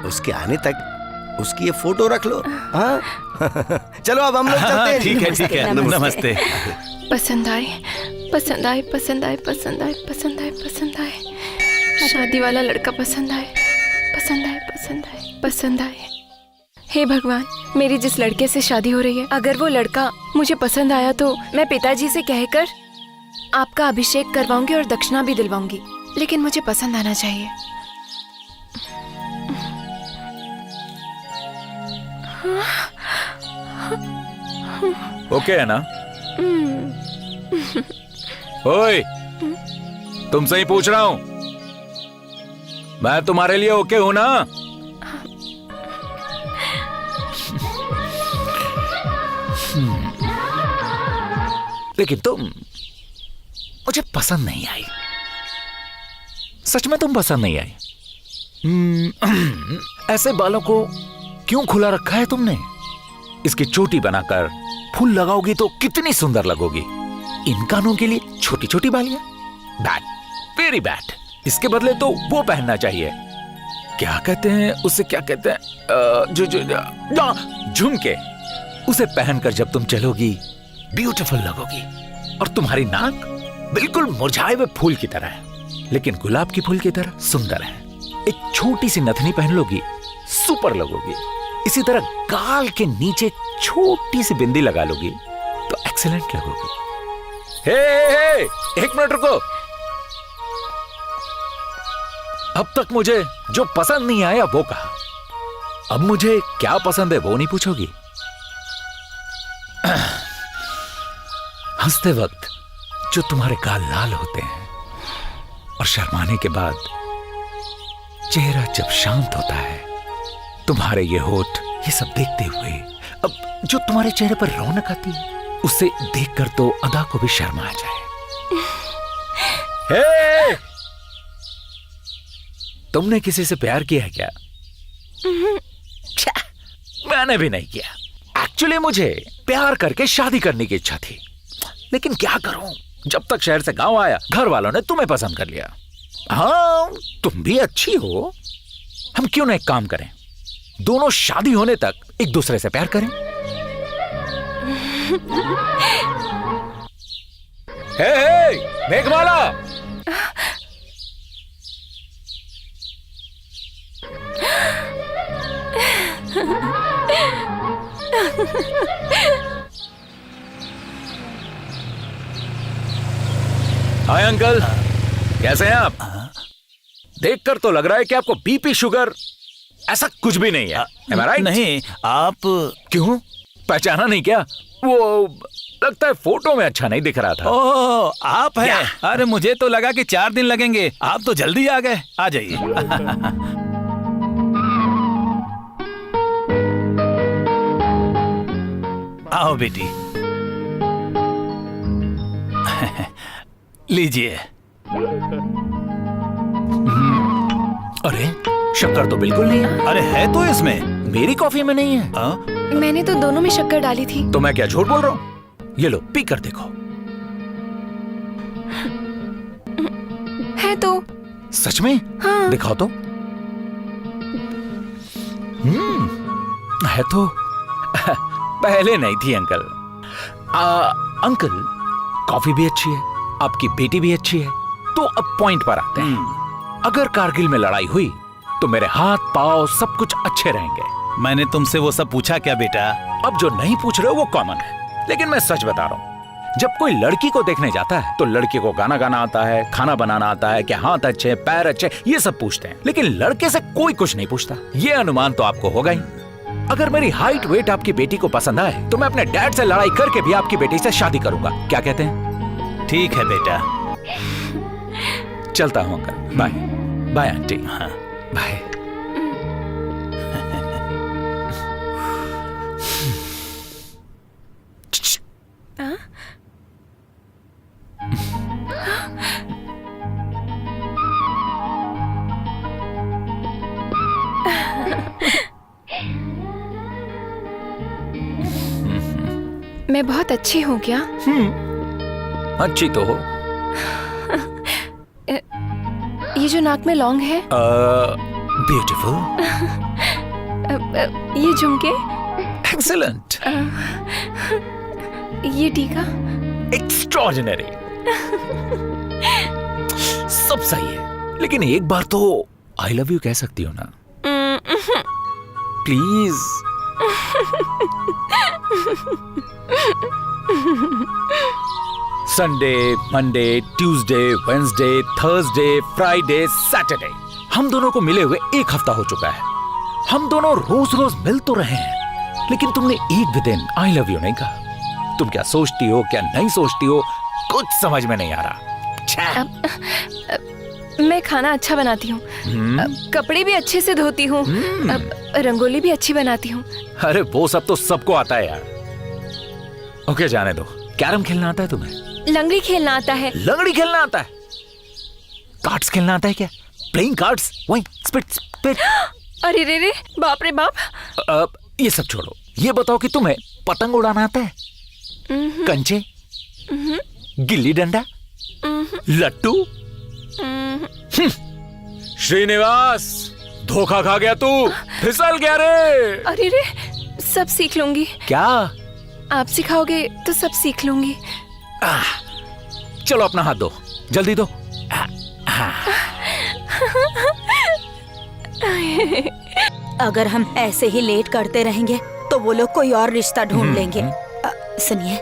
उसके आने तक उसकी ये फोटो रख लो। हाँ? चलो अब हम लोग चलते हैं। ठीक है ठीक है। नमस्ते। पसंद आए, पसंद आए, पसंद आए, पसंद आए, पसंद आए, पसंद आए। शादी वाला लड़का पसंद आए, पसंद आए, पसंद आए, पसंद आए। हे भगवान, मेरी जिस लड़के से शादी हो रही है, अगर वो लड़का मुझे पसंद आया तो मैं पिताजी से कहकर आपका अभिषेक करवाऊंगी और दक्षिणा भी दिलवाऊंगी, लेकिन मुझे पसंद आना चाहिए। ओके है ना? ओए, तुमसे ही पूछ रहा हूं। मैं तुम्हारे लिए ओके हूं ना? लेकिन तुम मुझे पसंद नहीं आई। सच में तुम पसंद नहीं आई। ऐसे बालों को क्यों खुला रखा है तुमने? इसकी चोटी बनाकर फूल लगाओगी तो कितनी सुंदर लगोगी। इन कानों के लिए छोटी छोटी बालियां, बैड, वेरी बैड। इसके बदले तो वो पहनना चाहिए। क्या कहते हैं उसे, क्या कहते हैं, झुमके। उसे पहनकर जब तुम चलोगी ब्यूटीफुल लगोगी। और तुम्हारी नाक बिल्कुल मुरझाए हुए फूल की तरह है, लेकिन गुलाब की फूल की तरह सुंदर है। एक छोटी सी नथनी पहन लोगी, सुपर लगोगी। इसी तरह गाल के नीचे छोटी सी बिंदी लगा लोगी तो एक्सीलेंट लगोगी। हे, एक मिनट रुको। अब तक मुझे जो पसंद नहीं आया वो कहा, अब मुझे क्या पसंद है वो नहीं पूछोगी। हंसते वक्त जो तुम्हारे गाल लाल होते हैं और शर्माने के बाद चेहरा जब शांत होता है, तुम्हारे ये होठ, ये सब देखते हुए अब जो तुम्हारे चेहरे पर रौनक आती है, उसे देखकर तो अदा को भी शर्म आ जाए। हे! तुमने किसी से प्यार किया है क्या? मैंने भी नहीं किया। एक्चुअली मुझे प्यार करके शादी करने की इच्छा थी, लेकिन क्या करूं, जब तक शहर से गांव आया घर वालों ने तुम्हें पसंद कर लिया। हाँ, तुम भी अच्छी हो। हम क्यों ना एक काम करें, दोनों शादी होने तक एक दूसरे से प्यार करें। हे, मेघमाला, हाय अंकल, कैसे हैं आप? देखकर तो लग रहा है कि आपको बीपी शुगर ऐसा कुछ भी नहीं है। Am I right? नहीं, आप क्यों, पहचाना नहीं क्या? वो लगता है फोटो में अच्छा नहीं दिख रहा था। ओह, आप हैं? अरे मुझे तो लगा कि 4 दिन लगेंगे, आप तो जल्दी आ गए। आ जाइए। आओ बेटी। लीजिए। अरे शक्कर तो बिल्कुल नहीं है। अरे है तो इसमें। मेरी कॉफी में नहीं है। मैंने तो दोनों में शक्कर डाली थी। तो मैं क्या झूठ बोल रहा हूँ? ये लो, पी कर देखो। है तो। सच में? हाँ। दिखाओ तो। है तो। पहले नहीं थी अंकल। अंकल, कॉफी भी अच्छी है, आपकी बेटी भी अच्छी है, तो अब पॉइंट पर आते हैं। अगर कारगिल में लड़ाई हुई तो मेरे हाथ पांव सब कुछ अच्छे रहेंगे। मैंने तुमसे वो सब पूछा क्या बेटा? अब जो नहीं पूछ रहे हो वो कॉमन है, लेकिन मैं सच बता रहा हूँ, जब कोई लड़की को देखने जाता है तो लड़के को गाना गाना आता है, खाना बनाना आता है, क्या हाथ अच्छे पैर अच्छे, ये सब पूछते हैं, लेकिन लड़के से कोई कुछ नहीं पूछता। ये अनुमान तो आपको होगा ही। अगर मेरी हाइट वेट आपकी बेटी को पसंद आए तो मैं अपने डैड से लड़ाई करके भी आपकी बेटी से शादी करूंगा। क्या कहते हैं? ठीक है बेटा। चलता हूँ अंकल। Bye bye aunty. हाँ बाय। मैं बहुत अच्छी हूँ क्या? अच्छी तो हो। ये जो नाक में लौंग है, ब्यूटीफुल। ये झुमके, एक्सीलेंट। ये टीका, एक्स्ट्रॉर्डिनरी। सब सही है, लेकिन एक बार तो आई लव यू कह सकती हो ना? Please. Sunday, Monday, Tuesday, Wednesday, Thursday, Friday, Saturday, हम दोनों को मिले हुए एक हफ्ता हो चुका है। हम दोनों रोज रोज मिल तो रहे हैं, लेकिन तुमने एक भी दिन आई लव यू नहीं कहा। तुम क्या सोचती हो, क्या नहीं सोचती हो, कुछ समझ में नहीं आ रहा। मैं खाना अच्छा बनाती हूँ, कपड़े भी अच्छे से धोती हूँ, रंगोली भी अच्छी बनाती हूँ। अरे वो सब तो सबको आता है यार। ओके, जाने दो। कैरम खेलना आता है तुम्हें? लंगड़ी खेलना आता है। लंगड़ी खेलना आता है? कार्ड्स खेलना आता है क्या? प्लेइंग कार्ड्स, वही स्पिट स्पिट। अरे रे रे, बाप रे बाप। ये सब छोड़ो, ये बताओ कि तुम्हें पतंग उड़ाना आता है? कंचे, गिल्ली डंडा, लट्टू? श्रीनिवास, धोखा खा गया तू, फिसल गया रे। अरे रे, सब सीख लूंगी। क्या? आप सिखाओगे तो सब सीख लूंगी। चलो अपना हाथ दो, जल्दी दो। अगर हम ऐसे ही लेट करते रहेंगे तो वो लोग कोई और रिश्ता ढूंढ लेंगे। सुनिए,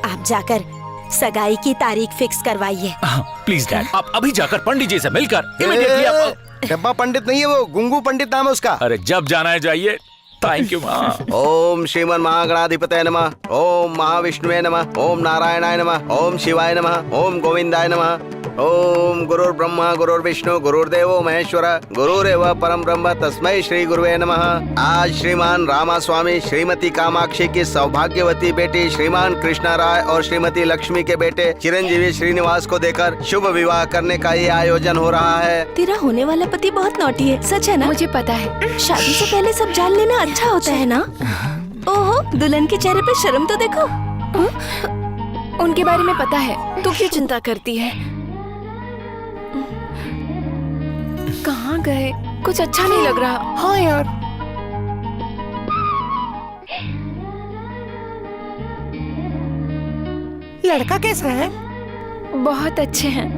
आप जाकर सगाई की तारीख फिक्स करवाइए। प्लीज डैड, आप अभी जाकर पंडित जी से मिलकर इमीडिएटली आप। डब्बा पंडित नहीं है वो, गुंगू पंडित नाम है उसका। अरे जब जाना है जाइए। थैंक यू माँ। ओम श्रीमन महागणाधिपतये नमः, ओम महाविष्णुवे नमः, ओम नारायणाय नमः, ओम शिवाय नमः, ओम गोविंदाय नमः, ओम गुरुर् ब्रह्मा गुरुर्विष्णु गुरुर्देवो महेश्वर गुरुरेव परम ब्रह्म तस्मै श्री गुरुवे नमः। आज श्रीमान रामा स्वामी श्रीमती कामाक्षी की सौभाग्यवती बेटी श्रीमान कृष्णा राय और श्रीमती लक्ष्मी के बेटे चिरंजीवी श्रीनिवास को देकर शुभ विवाह करने का ये आयोजन हो रहा है। तेरा होने वाला पति बहुत नॉटी है, सच है ना? मुझे पता है। शादी से पहले सब जान लेना अच्छा होता है ना? ओहो, दुल्हन के चेहरे पे शर्म तो देखो। उनके बारे में पता है, तू क्यों चिंता करती है? कहाँ गए? कुछ अच्छा नहीं लग रहा। हाँ यार, लड़का कैसा है? बहुत अच्छे हैं।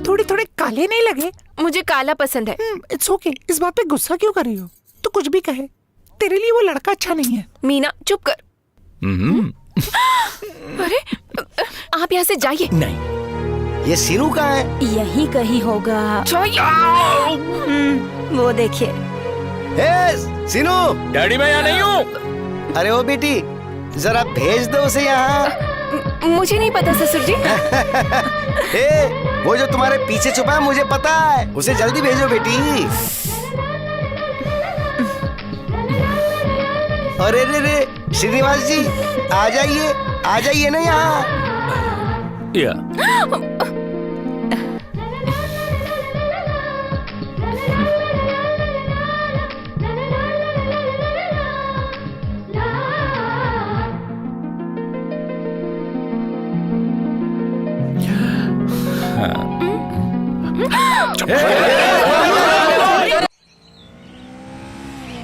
थोड़े थोड़े काले नहीं लगे? मुझे काला पसंद है। इट्स ओके, इस बात पे गुस्सा क्यों कर रही हो? तो कुछ भी कहे, तेरे लिए वो लड़का अच्छा नहीं है। मीना चुप कर। अरे आप यहाँ से जाइए। नहीं, ये सीनू कहाँ है? यहीं कहीं होगा। वो देखिए। सीनू, डैडी मैं यहाँ नहीं हूँ। अरे ओ बेटी, जरा भेज दो उसे यहाँ। मुझे नहीं पता ससुर जी। वो जो तुम्हारे पीछे छुपा है मुझे पता है, उसे जल्दी भेजो बेटी। अरे रे रे, श्रीनिवास जी आ जाइए ना यहाँ। या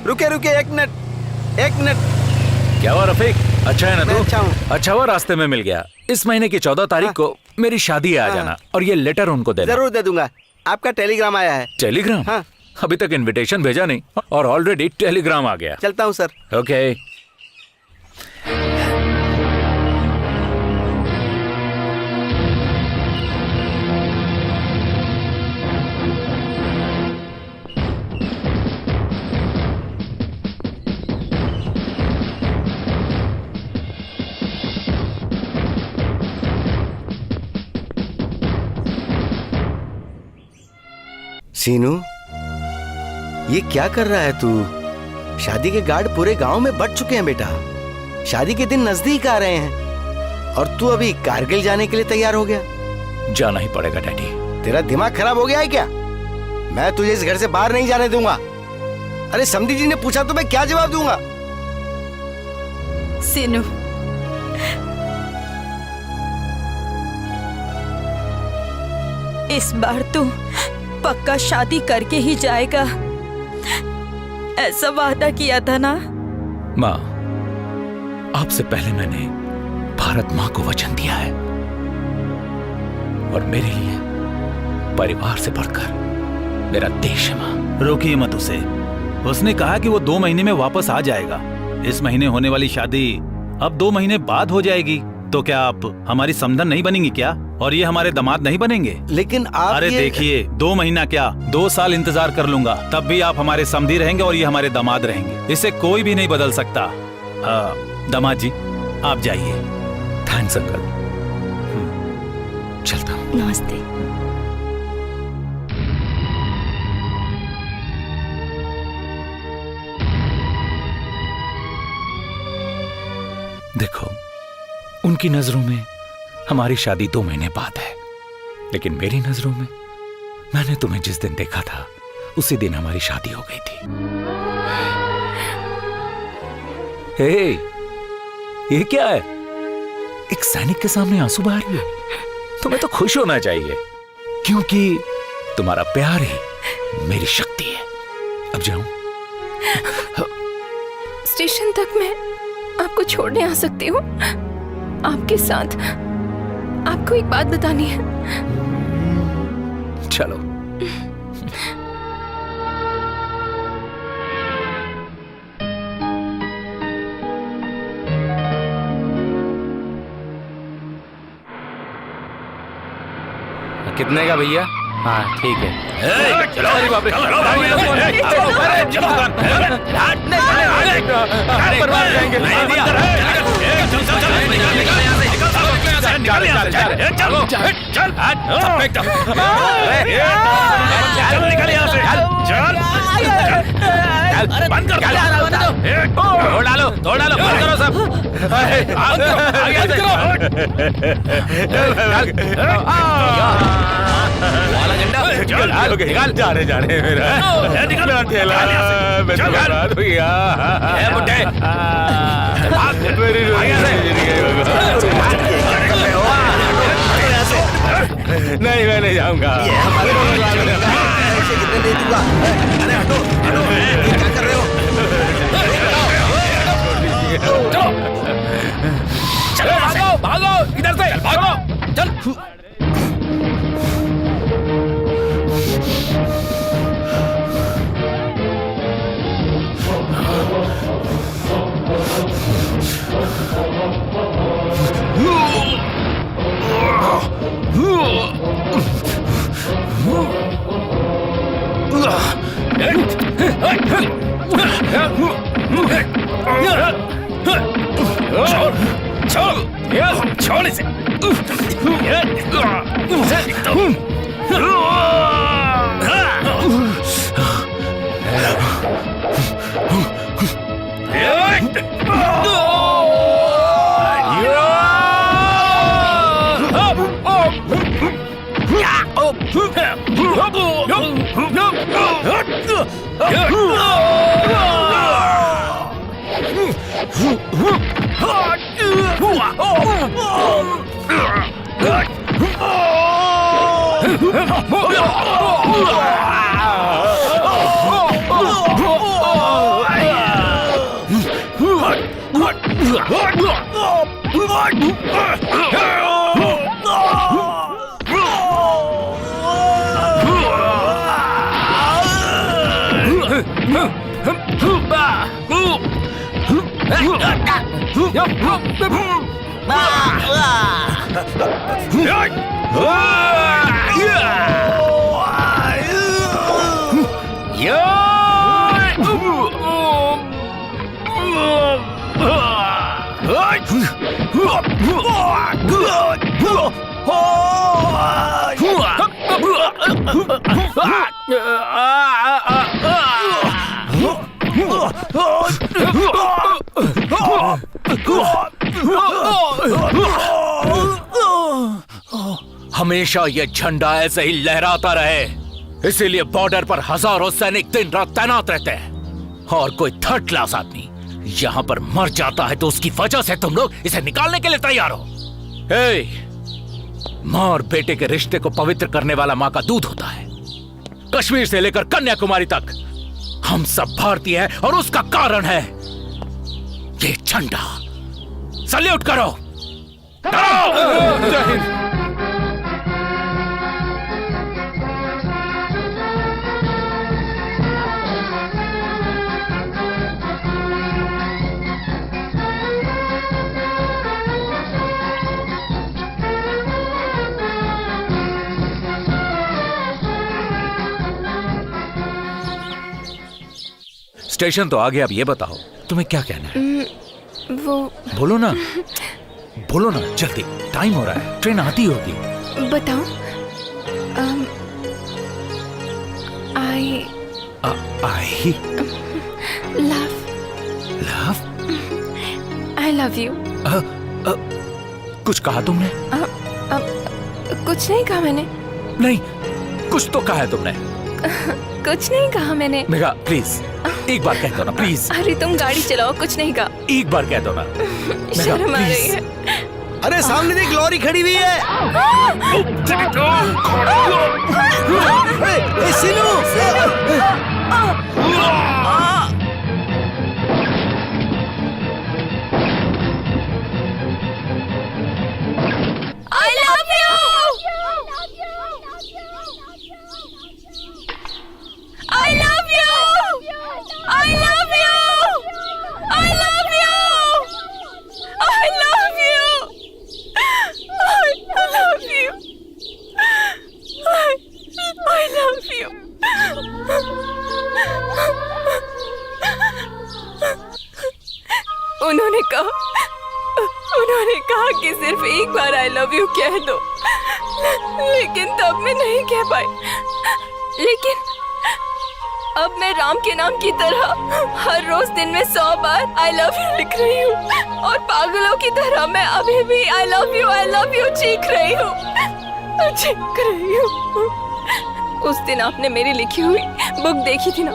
रुके रुके, एक मिनट। क्या हुआ रफीक, अच्छा है ना मैं तू? अच्छा हूँ। अच्छा हुआ रास्ते में मिल गया। इस महीने की 14 तारीख को मेरी शादी है, आ जाना और ये लेटर उनको देना। जरूर दे दूंगा। आपका टेलीग्राम आया है। टेलीग्राम? हाँ। अभी तक इनविटेशन भेजा नहीं और ऑलरेडी टेलीग्राम आ गया। चलता हूँ सर। ओके। सीनू, ये क्या कर रहा है तू? शादी के गार्ड पूरे गांव में बट चुके हैं बेटा। शादी के दिन नजदीक आ रहे हैं और तू अभी कारगिल जाने के लिए तैयार हो गया। जाना ही पड़ेगा डैडी। तेरा दिमाग खराब हो गया है क्या? मैं तुझे इस घर से बाहर नहीं जाने दूंगा। अरे समधी जी ने पूछा तो मैं क्या जवाब दूंगा? सीनू, इस बार तू पक्का शादी करके ही जाएगा, ऐसा वादा किया था ना? माँ, आपसे पहले मैंने भारत माँ को वचन दिया है और मेरे लिए परिवार से बढ़कर मेरा देश है माँ। रोकिए मत उसे। उसने कहा कि वो 2 महीने में वापस आ जाएगा। इस महीने होने वाली शादी अब 2 महीने बाद हो जाएगी। तो क्या आप हमारी समधन नहीं बनेंगी क्या? और ये हमारे दामाद नहीं बनेंगे? लेकिन आप अरे देखिए, 2 महीना क्या 2 साल इंतजार कर लूंगा, तब भी आप हमारे समधी रहेंगे और ये हमारे दामाद रहेंगे। इसे कोई भी नहीं बदल सकता। दामाद जी, आप जाइए। Thanks uncle. चलता हूँ। नमस्ते। देखो, उनकी नजरों में हमारी शादी 2 महीने बाद है, लेकिन मेरी नजरों में मैंने तुम्हें जिस दिन देखा था उसी दिन हमारी शादी हो गई थी। हे, ये क्या है? एक सैनिक के सामने आंसू बहा रही है। तुम्हें तो खुश होना चाहिए, क्योंकि तुम्हारा प्यार ही मेरी शक्ति है। अब जाऊं? स्टेशन तक मैं आपको छोड़ने आ सकती हूँ। आपके साथ आपको एक बात बतानी है। चलो। कितने का भैया? हाँ ठीक है। चलो, अरे बाप रे, तोड़ डालो, बंद करो सब। वाला झंडा निकाल। जा रहे मेरा ठेला, मैं तो बर्बाद हो गया। नहीं, मैं नहीं जाऊंगा। अरे हटो, क्या कर रहे हो? चलो भागो, भागो इधर से, भागो, चल। छोड़ इसे। हमेशा ये झंडा ऐसे ही लहराता रहे, इसीलिए बॉर्डर पर हजारों सैनिक दिन रात तैनात रहते हैं। और कोई थर्ड क्लास आदमी यहाँ पर मर जाता है तो उसकी वजह से तुम लोग इसे निकालने के लिए तैयार हो। माँ और बेटे के रिश्ते को पवित्र करने वाला माँ का दूध होता है। कश्मीर से लेकर कन्याकुमारी तक हम सब भारतीय हैं और उसका कारण है ये झंडा। सल्यूट करो। जय हिंद। स्टेशन तो आ गया, अब ये बताओ तुम्हें क्या कहना है? वो बोलो ना, बोलो ना, जल्दी, टाइम हो रहा है, ट्रेन आती होगी। बताओ। I love I love you. कुछ कहा तुमने? कुछ नहीं कहा मैंने। नहीं, कुछ तो कहा है तुमने। कुछ नहीं कहा मैंने। मेघा प्लीज एक बार कह दो ना, प्लीज। अरे तुम गाड़ी चलाओ, कुछ नहीं कहा। एक बार कह दो ना। शर्म आ रही है। अरे सामने देख, लॉरी खड़ी हुई है। Sinu, I love you. I love you. I love you. I love you. I love you. I love you. I love you. उन्होंने कहा कि सिर्फ एक बार आई लव यू कह दो, लेकिन तब मैं नहीं कह पाई। लेकिन अब मैं राम के नाम की तरह हर रोज दिन में 100 बार आई लव यू लिख रही हूँ, और पागलों की तरह मैं अभी भी आई लव यू चीख रही हूँ। उस दिन आपने मेरी लिखी हुई बुक देखी थी ना,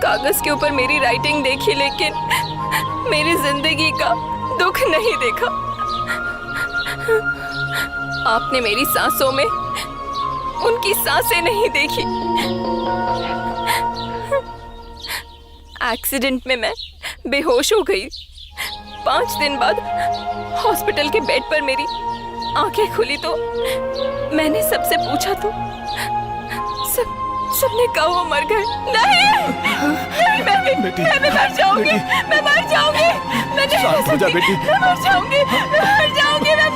कागज के ऊपर मेरी राइटिंग देखी, लेकिन मेरी जिंदगी का दुख नहीं देखा। आपने मेरी सांसों में उनकी सांसें नहीं देखी। एक्सीडेंट में मैं बेहोश हो गई। 5 दिन बाद हॉस्पिटल के बेड पर मेरी आंखें खुली तो मैंने सबसे पूछा तो सबने कहा वो मर गए। नहीं, मैं मर जाऊंगी, मैं मर जाऊंगी, मैं नहीं रह सकती, मैं मर जाऊंगी, मैं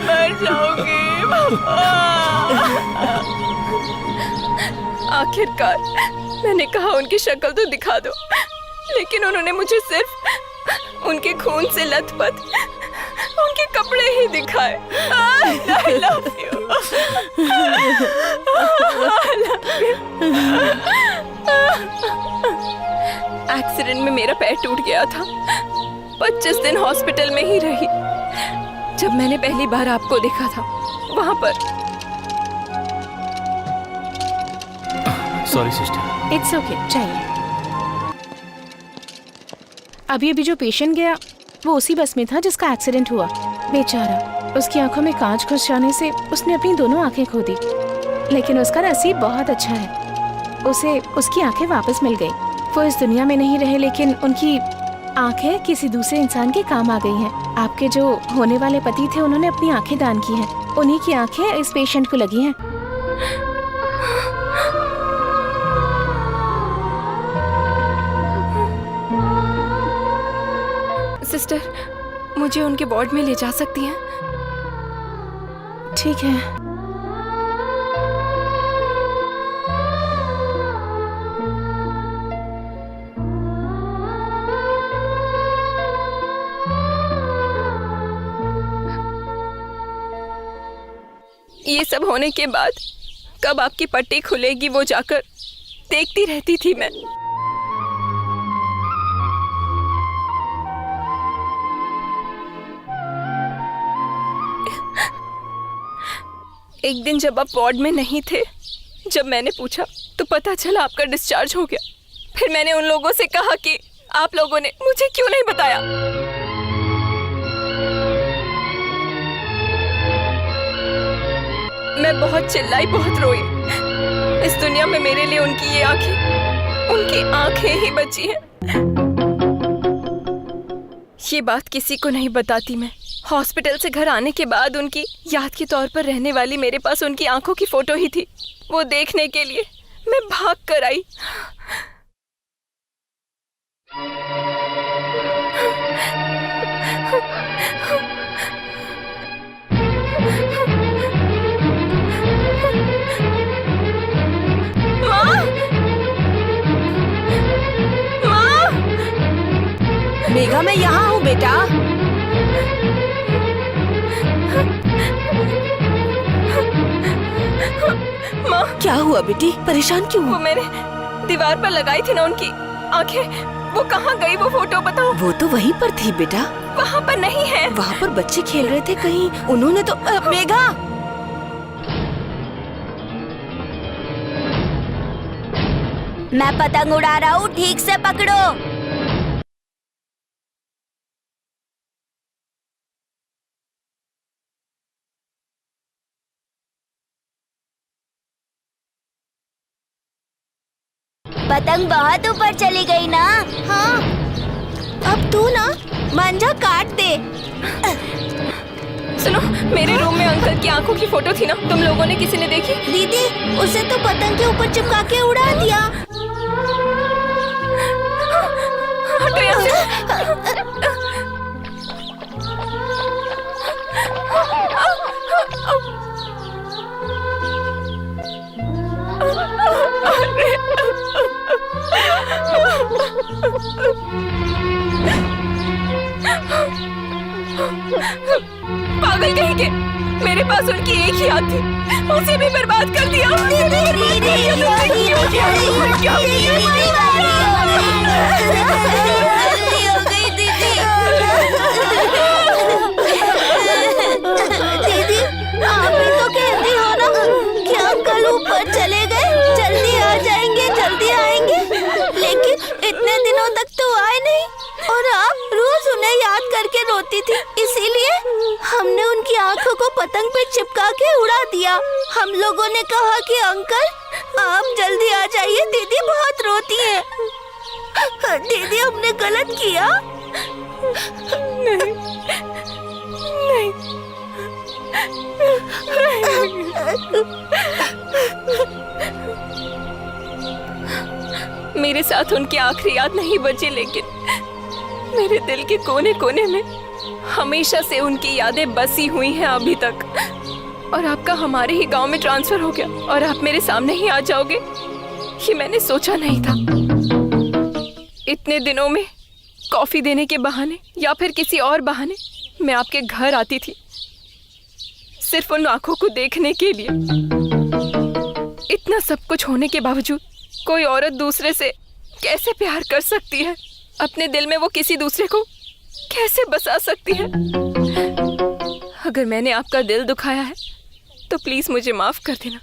मर जाऊंगी पापा। आखिरकार मैंने कहा उनकी शक्ल तो दिखा दो, लेकिन उन्होंने मुझे सिर्फ उनके खून से लथपथ उनके कपड़े ही दिखाए। I love you. एक्सीडेंट में मेरा पैर टूट गया था। 25 दिन हॉस्पिटल में ही रही। जब मैंने पहली बार आपको देखा था वहां पर। Sorry sister. इट्स ओके, चाहिए। अभी जो पेशेंट गया वो उसी बस में था जिसका एक्सीडेंट हुआ। बेचारा, उसकी आंखों में कांच घुस जाने से उसने अपनी दोनों आंखें खो दी, लेकिन उसका नसीब बहुत अच्छा है, उसे उसकी आंखें वापस मिल गई। वो इस दुनिया में नहीं रहे, लेकिन उनकी आंखें किसी दूसरे इंसान के काम आ गई हैं। आपके जो होने वाले पति थे उन्होंने अपनी आंखें दान की हैं। उन्हीं की आंखें इस पेशेंट को लगी हैं। सिस्टर, मुझे उनके वार्ड में ले जा सकती हैं? ठीक है। ये सब होने के बाद कब आपकी पट्टी खुलेगी वो जाकर देखती रहती थी मैं। एक दिन जब आप वार्ड में नहीं थे, जब मैंने पूछा तो पता चला आपका डिस्चार्ज हो गया। फिर मैंने उन लोगों से कहा कि आप लोगों ने मुझे क्यों नहीं बताया। मैं बहुत चिल्लाई, बहुत रोई। इस दुनिया में मेरे लिए उनकी ये उनकी आंखें ही बची हैं। ये बात किसी को नहीं बताती मैं। हॉस्पिटल से घर आने के बाद उनकी याद के तौर पर रहने वाली मेरे पास उनकी आंखों की फोटो ही थी। वो देखने के लिए मैं भाग कर आई। मेघा, मैं यहाँ हूँ बेटा। माँ, क्या हुआ बेटी? परेशान क्यों वो हो? मैंने दीवार पर लगाई थी ना उनकी आंखें, वो कहाँ गई वो फोटो बताओ। वो तो वहीं पर थी बेटा। वहाँ पर नहीं है। वहाँ पर बच्चे खेल रहे थे कहीं, उन्होंने तो मेघा, मैं पतंग उड़ा रहा हूँ, ठीक से पकड़ो। पतंग बहुत ऊपर चली गई ना। हाँ, अब तू ना मांझा काट दे। सुनो, मेरे रूम में अंकल की आंखों की फोटो थी ना, तुम लोगों ने किसी ने देखी? दीदी, उसे तो पतंग के ऊपर चिपका के उड़ा दिया। हटो यहाँ से। पागल कहीं के, मेरे पास उनकी एक ही याद थी, उसे भी बर्बाद कर दिया। दीदी, आप ही तो कहती हो ना कि अंकल ऊपर चले गए, जल्दी आ जाएंगे, जल्दी आएंगे, लेकिन इतने दिनों तक तो आए नहीं और आप रोज उन्हें याद करके रोती थी। इसीलिए हमने उनकी आंखों को पतंग पे चिपका के उड़ा दिया। हम लोगों ने कहा कि अंकल आप जल्दी आ जाइए, दीदी बहुत रोती है। दीदी, हमने गलत किया? नहीं, नहीं। मेरे साथ उनकी आखिरी याद नहीं बची, लेकिन मेरे दिल के कोने कोने में हमेशा से उनकी यादें बसी हुई हैं अभी तक। और आपका हमारे ही गांव में ट्रांसफर हो गया और आप मेरे सामने ही आ जाओगे, ये मैंने सोचा नहीं था। इतने दिनों में कॉफी देने के बहाने या फिर किसी और बहाने मैं आपके घर आती थी, सिर्फ उन आंखों को देखने के लिए। इतना सब कुछ होने के बावजूद कोई औरत दूसरे से कैसे प्यार कर सकती है? अपने दिल में वो किसी दूसरे को कैसे बसा सकती है? अगर मैंने आपका दिल दुखाया है तो प्लीज मुझे माफ कर देना।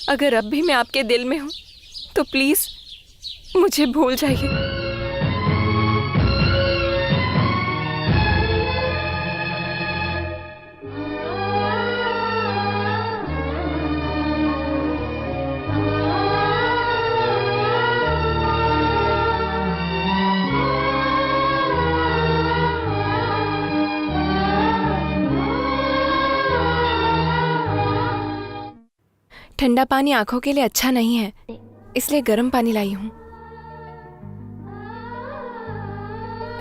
अगर अब भी मैं आपके दिल में हूँ तो प्लीज मुझे भूल जाइए। ठंडा पानी आंखों के लिए अच्छा नहीं है, इसलिए गर्म पानी लाई हूँ।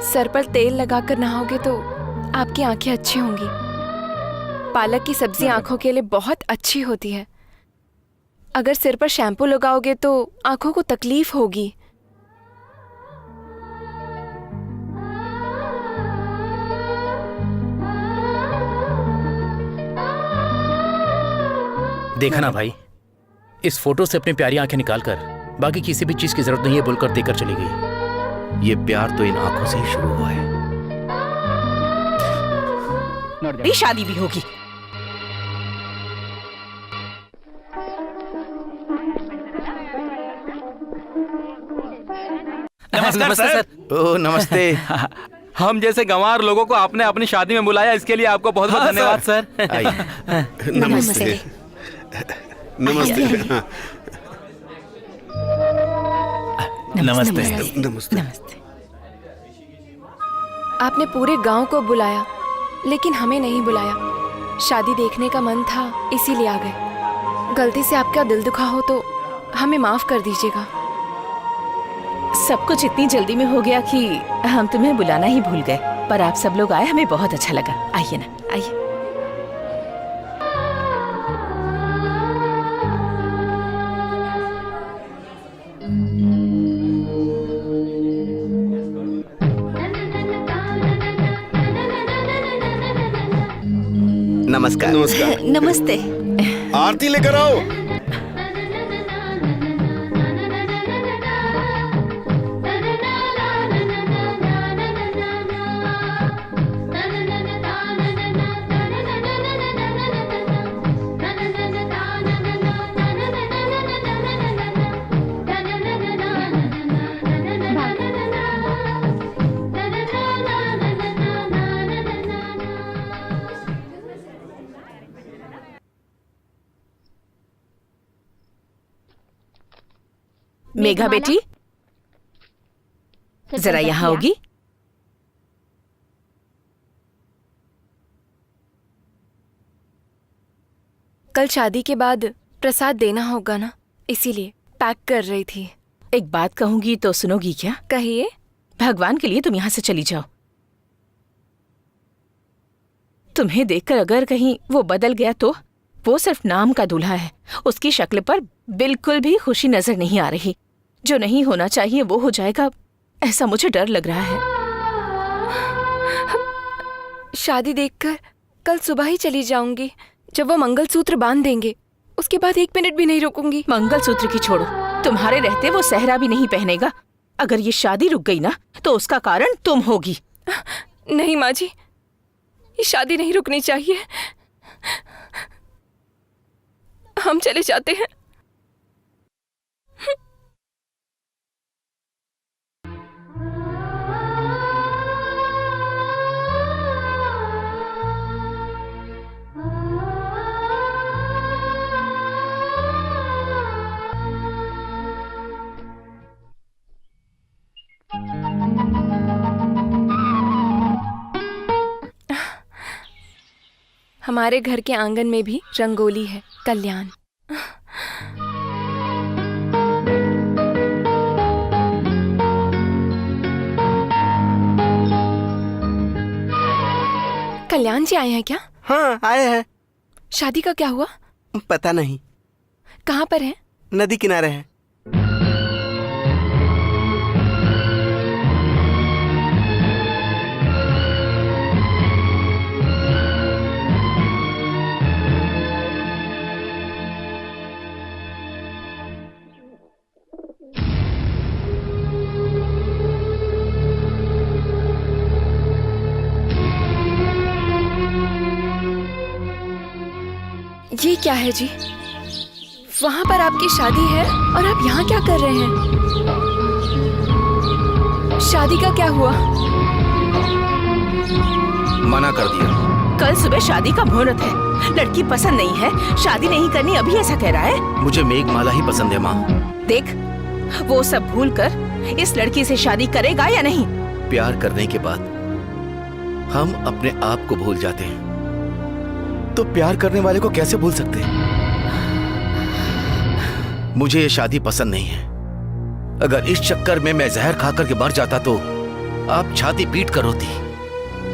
सर पर तेल लगाकर नहाओगे तो आपकी आंखें अच्छी होंगी। पालक की सब्जी आंखों के लिए बहुत अच्छी होती है। अगर सिर पर शैम्पू लगाओगे तो आंखों को तकलीफ होगी। देखा ना भाई, इस फोटो से अपनी प्यारी आंखें निकालकर बाकी किसी भी चीज की जरूरत नहीं है बोलकर देकर चली गई। ये प्यार तो इन आंखों से ही शुरू हुआ है। भी शादी भी होगी। नमस्कार सर। ओह नमस्ते। हम जैसे गंवार लोगों को आपने अपनी शादी में बुलाया, इसके लिए आपको बहुत बहुत धन्यवाद सर। आइए। नमस्ते। नमस्ते। नमस्ते। नमस्ते। आपने पूरे गांव को बुलाया, लेकिन हमें नहीं बुलाया। शादी देखने का मन था, इसीलिए आ गए। गलती से आपका दिल दुखा हो तो हमें माफ कर दीजिएगा। सब कुछ इतनी जल्दी में हो गया कि हम तुम्हें बुलाना ही भूल गए, पर आप सब लोग आए, हमें बहुत अच्छा लगा। आइए ना, आइए। नमस्कार। नमस्कार। नमस्ते। आरती लेकर आओ। मेघा बेटी, जरा यहाँ होगी। कल शादी के बाद प्रसाद देना होगा ना, इसीलिए पैक कर रही थी। एक बात कहूंगी तो सुनोगी क्या? कहिए। भगवान के लिए तुम यहाँ से चली जाओ। तुम्हें देखकर अगर कहीं वो बदल गया तो वो सिर्फ नाम का दूल्हा है। उसकी शक्ल पर बिल्कुल भी खुशी नजर नहीं आ रही। जो नहीं होना चाहिए वो हो जाएगा, ऐसा मुझे डर लग रहा है। शादी देखकर कल सुबह ही चली जाऊंगी। जब वो मंगलसूत्र बांध देंगे उसके बाद 1 मिनट भी नहीं रुकूंगी। मंगलसूत्र की छोड़ो, तुम्हारे रहते वो सहरा भी नहीं पहनेगा। अगर ये शादी रुक गई ना तो उसका कारण तुम होगी। नहीं माँ जी, ये शादी नहीं रुकनी चाहिए। हम चले जाते हैं। हमारे घर के आंगन में भी रंगोली है। कल्याण। कल्याण जी आए हैं क्या? हाँ आए हैं। शादी का क्या हुआ? पता नहीं। कहाँ पर है? नदी किनारे है। ये क्या है जी? वहां पर आपकी शादी है और आप यहाँ क्या कर रहे हैं? शादी का क्या हुआ? मना कर दिया। कल सुबह शादी का मुहूर्त है। लड़की पसंद नहीं है, शादी नहीं करनी, अभी ऐसा कह रहा है। मुझे मेघमाला ही पसंद है माँ। देख, वो सब भूल कर इस लड़की से शादी करेगा या नहीं? प्यार करने के बाद हम अपने आप को भूल जाते हैं, तो प्यार करने वाले को कैसे भूल सकते हैं? मुझे ये शादी पसंद नहीं है। अगर इस चक्कर में मैं जहर खा करके मर जाता तो आप छाती पीट कर रोती।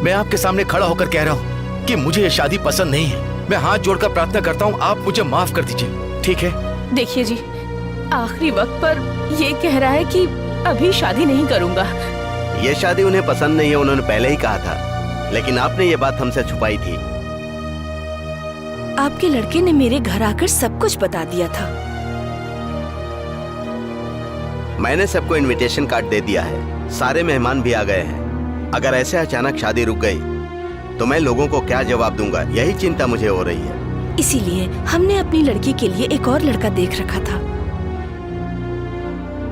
मैं आपके सामने खड़ा होकर कह रहा हूँ कि मुझे ये शादी पसंद नहीं है। मैं हाथ जोड़कर प्रार्थना करता हूँ, आप मुझे माफ कर दीजिए, ठीक है? देखिए जी, आखिरी वक्त पर ये कह रहा है कि अभी शादी नहीं करूंगा। ये शादी उन्हें पसंद नहीं है, उन्होंने पहले ही कहा था, लेकिन आपने ये बात हमसे छुपाई थी। आपके लड़के ने मेरे घर आकर सब कुछ बता दिया था। मैंने सबको इनविटेशन कार्ड दे दिया है, सारे मेहमान भी आ गए हैं। अगर ऐसे अचानक शादी रुक गई तो मैं लोगों को क्या जवाब दूंगा, यही चिंता मुझे हो रही है। इसीलिए हमने अपनी लड़की के लिए एक और लड़का देख रखा था।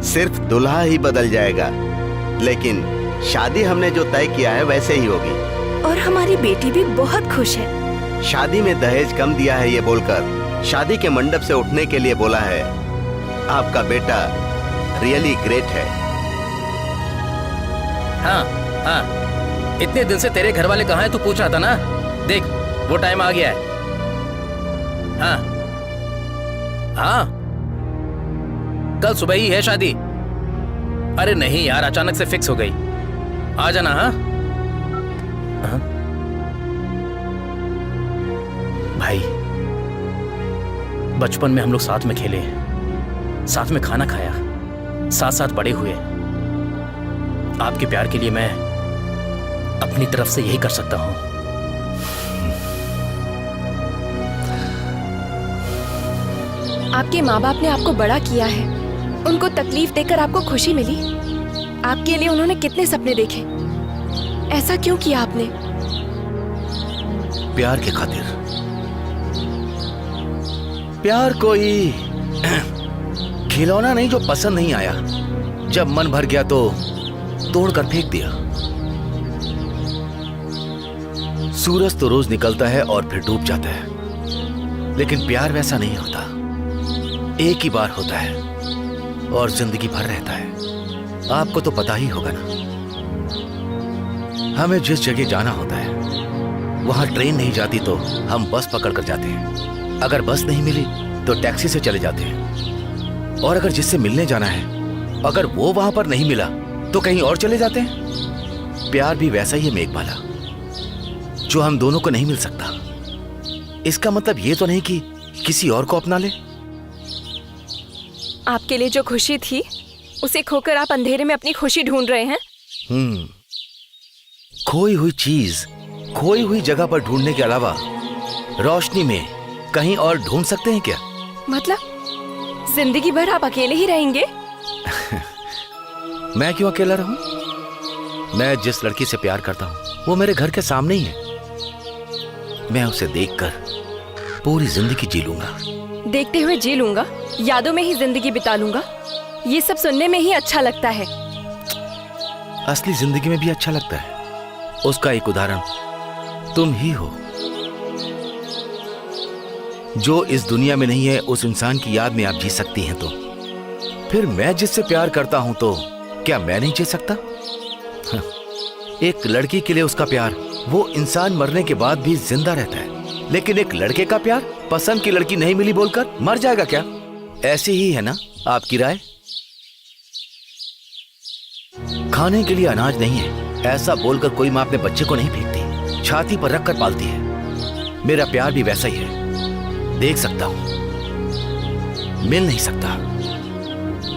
सिर्फ दुल्हा ही बदल जाएगा, लेकिन शादी हमने जो तय किया है वैसे ही होगी। और हमारी बेटी भी बहुत खुश है। शादी में दहेज कम दिया है ये बोलकर शादी के मंडप से उठने के लिए बोला है। आपका बेटा रियली ग्रेट है। हाँ हाँ, इतने दिन से तेरे घर वाले कहाँ हैं तू पूछ रहा था ना। देख वो टाइम आ गया है। हाँ हाँ, कल सुबह ही है शादी। अरे नहीं यार, अचानक से फिक्स हो गई। आ जाना। हाँ हाँ? भाई, बचपन में हम लोग साथ में खेले, साथ में खाना खाया, साथ साथ बड़े हुए। आपके प्यार के लिए मैं अपनी तरफ से यही कर सकता हूं। आपके माँ बाप ने आपको बड़ा किया है, उनको तकलीफ देकर आपको खुशी मिली। आपके लिए उन्होंने कितने सपने देखे, ऐसा क्यों किया आपने? प्यार के खातिर। प्यार कोई खिलौना नहीं जो पसंद नहीं आया, जब मन भर गया तो तोड़कर फेंक दिया। सूरज तो रोज निकलता है और फिर डूब जाता है, लेकिन प्यार वैसा नहीं होता। एक ही बार होता है और जिंदगी भर रहता है। आपको तो पता ही होगा ना। हमें जिस जगह जाना होता है वहां ट्रेन नहीं जाती तो हम बस पकड़ कर जाते हैं। अगर बस नहीं मिली तो टैक्सी से चले जाते हैं। और अगर जिससे मिलने जाना है, अगर वो वहां पर नहीं मिला तो कहीं और चले जाते हैं। प्यार भी वैसा ही है मेघमाला, जो हम दोनों को नहीं मिल सकता। इसका मतलब ये तो नहीं कि किसी और को अपना ले। आपके लिए जो खुशी थी उसे खोकर आप अंधेरे में अपनी खुशी ढूंढ रहे हैं। खोई हुई चीज खोई हुई जगह पर ढूंढने के अलावा रोशनी में कहीं और ढूंढ सकते हैं क्या? मतलब जिंदगी भर आप अकेले ही रहेंगे? मैं क्यों अकेला रहूं? मैं जिस लड़की से प्यार करता हूं वो मेरे घर के सामने ही है। मैं उसे देखकर पूरी जिंदगी जी लूंगा। देखते हुए जी लूंगा, यादों में ही जिंदगी बिता लूंगा, ये सब सुनने में ही अच्छा लगता है। असली जिंदगी में भी अच्छा लगता है। उसका एक उदाहरण तुम ही हो। जो इस दुनिया में नहीं है उस इंसान की याद में आप जी सकती हैं, तो फिर मैं जिससे प्यार करता हूं तो क्या मैं नहीं जी सकता? एक लड़की के लिए उसका प्यार, वो इंसान मरने के बाद भी जिंदा रहता है, लेकिन एक लड़के का प्यार पसंद की लड़की नहीं मिली बोलकर मर जाएगा क्या? ऐसे ही है ना आपकी राय? खाने के लिए अनाज नहीं है ऐसा बोलकर कोई माँ अपने बच्चे को नहीं फेंकती, छाती पर रखकर पालती है। मेरा प्यार भी वैसा ही है। देख सकता हूं, मिल नहीं सकता,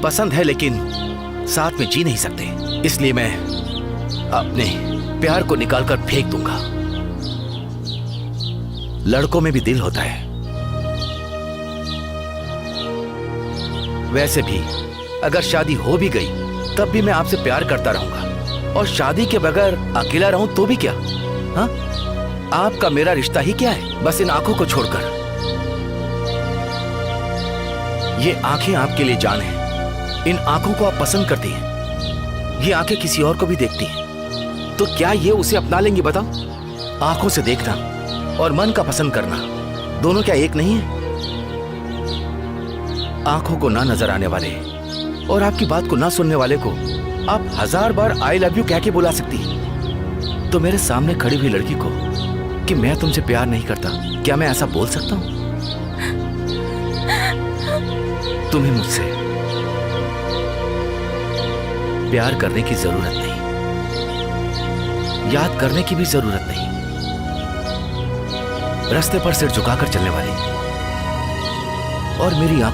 पसंद है लेकिन साथ में जी नहीं सकते, इसलिए मैं अपने प्यार को निकालकर फेंक दूंगा। लड़कों में भी दिल होता है। वैसे भी अगर शादी हो भी गई तब भी मैं आपसे प्यार करता रहूंगा, और शादी के बगैर अकेला रहूं तो भी क्या? हाँ, आपका मेरा रिश्ता ही क्या है? बस इन आंखों को छोड़कर। ये आंखें आपके लिए जान है। इन आंखों को आप पसंद करती हैं। ये आंखें किसी और को भी देखती हैं, तो क्या ये उसे अपना लेंगी? बताओ। आंखों से देखना और मन का पसंद करना दोनों क्या एक नहीं है? आंखों को ना नजर आने वाले और आपकी बात को ना सुनने वाले को आप 1000 बार आई लव यू कह के बुला सकती हैं, तो मेरे सामने खड़ी हुई लड़की को कि मैं तुमसे प्यार नहीं करता, क्या मैं ऐसा बोल सकता हूं? तुम्हें मुझसे प्यार करने की जरूरत नहीं, याद करने की भी जरूरत नहीं। रास्ते पर सिर झुकाकर चलने वाली और मेरी आंखों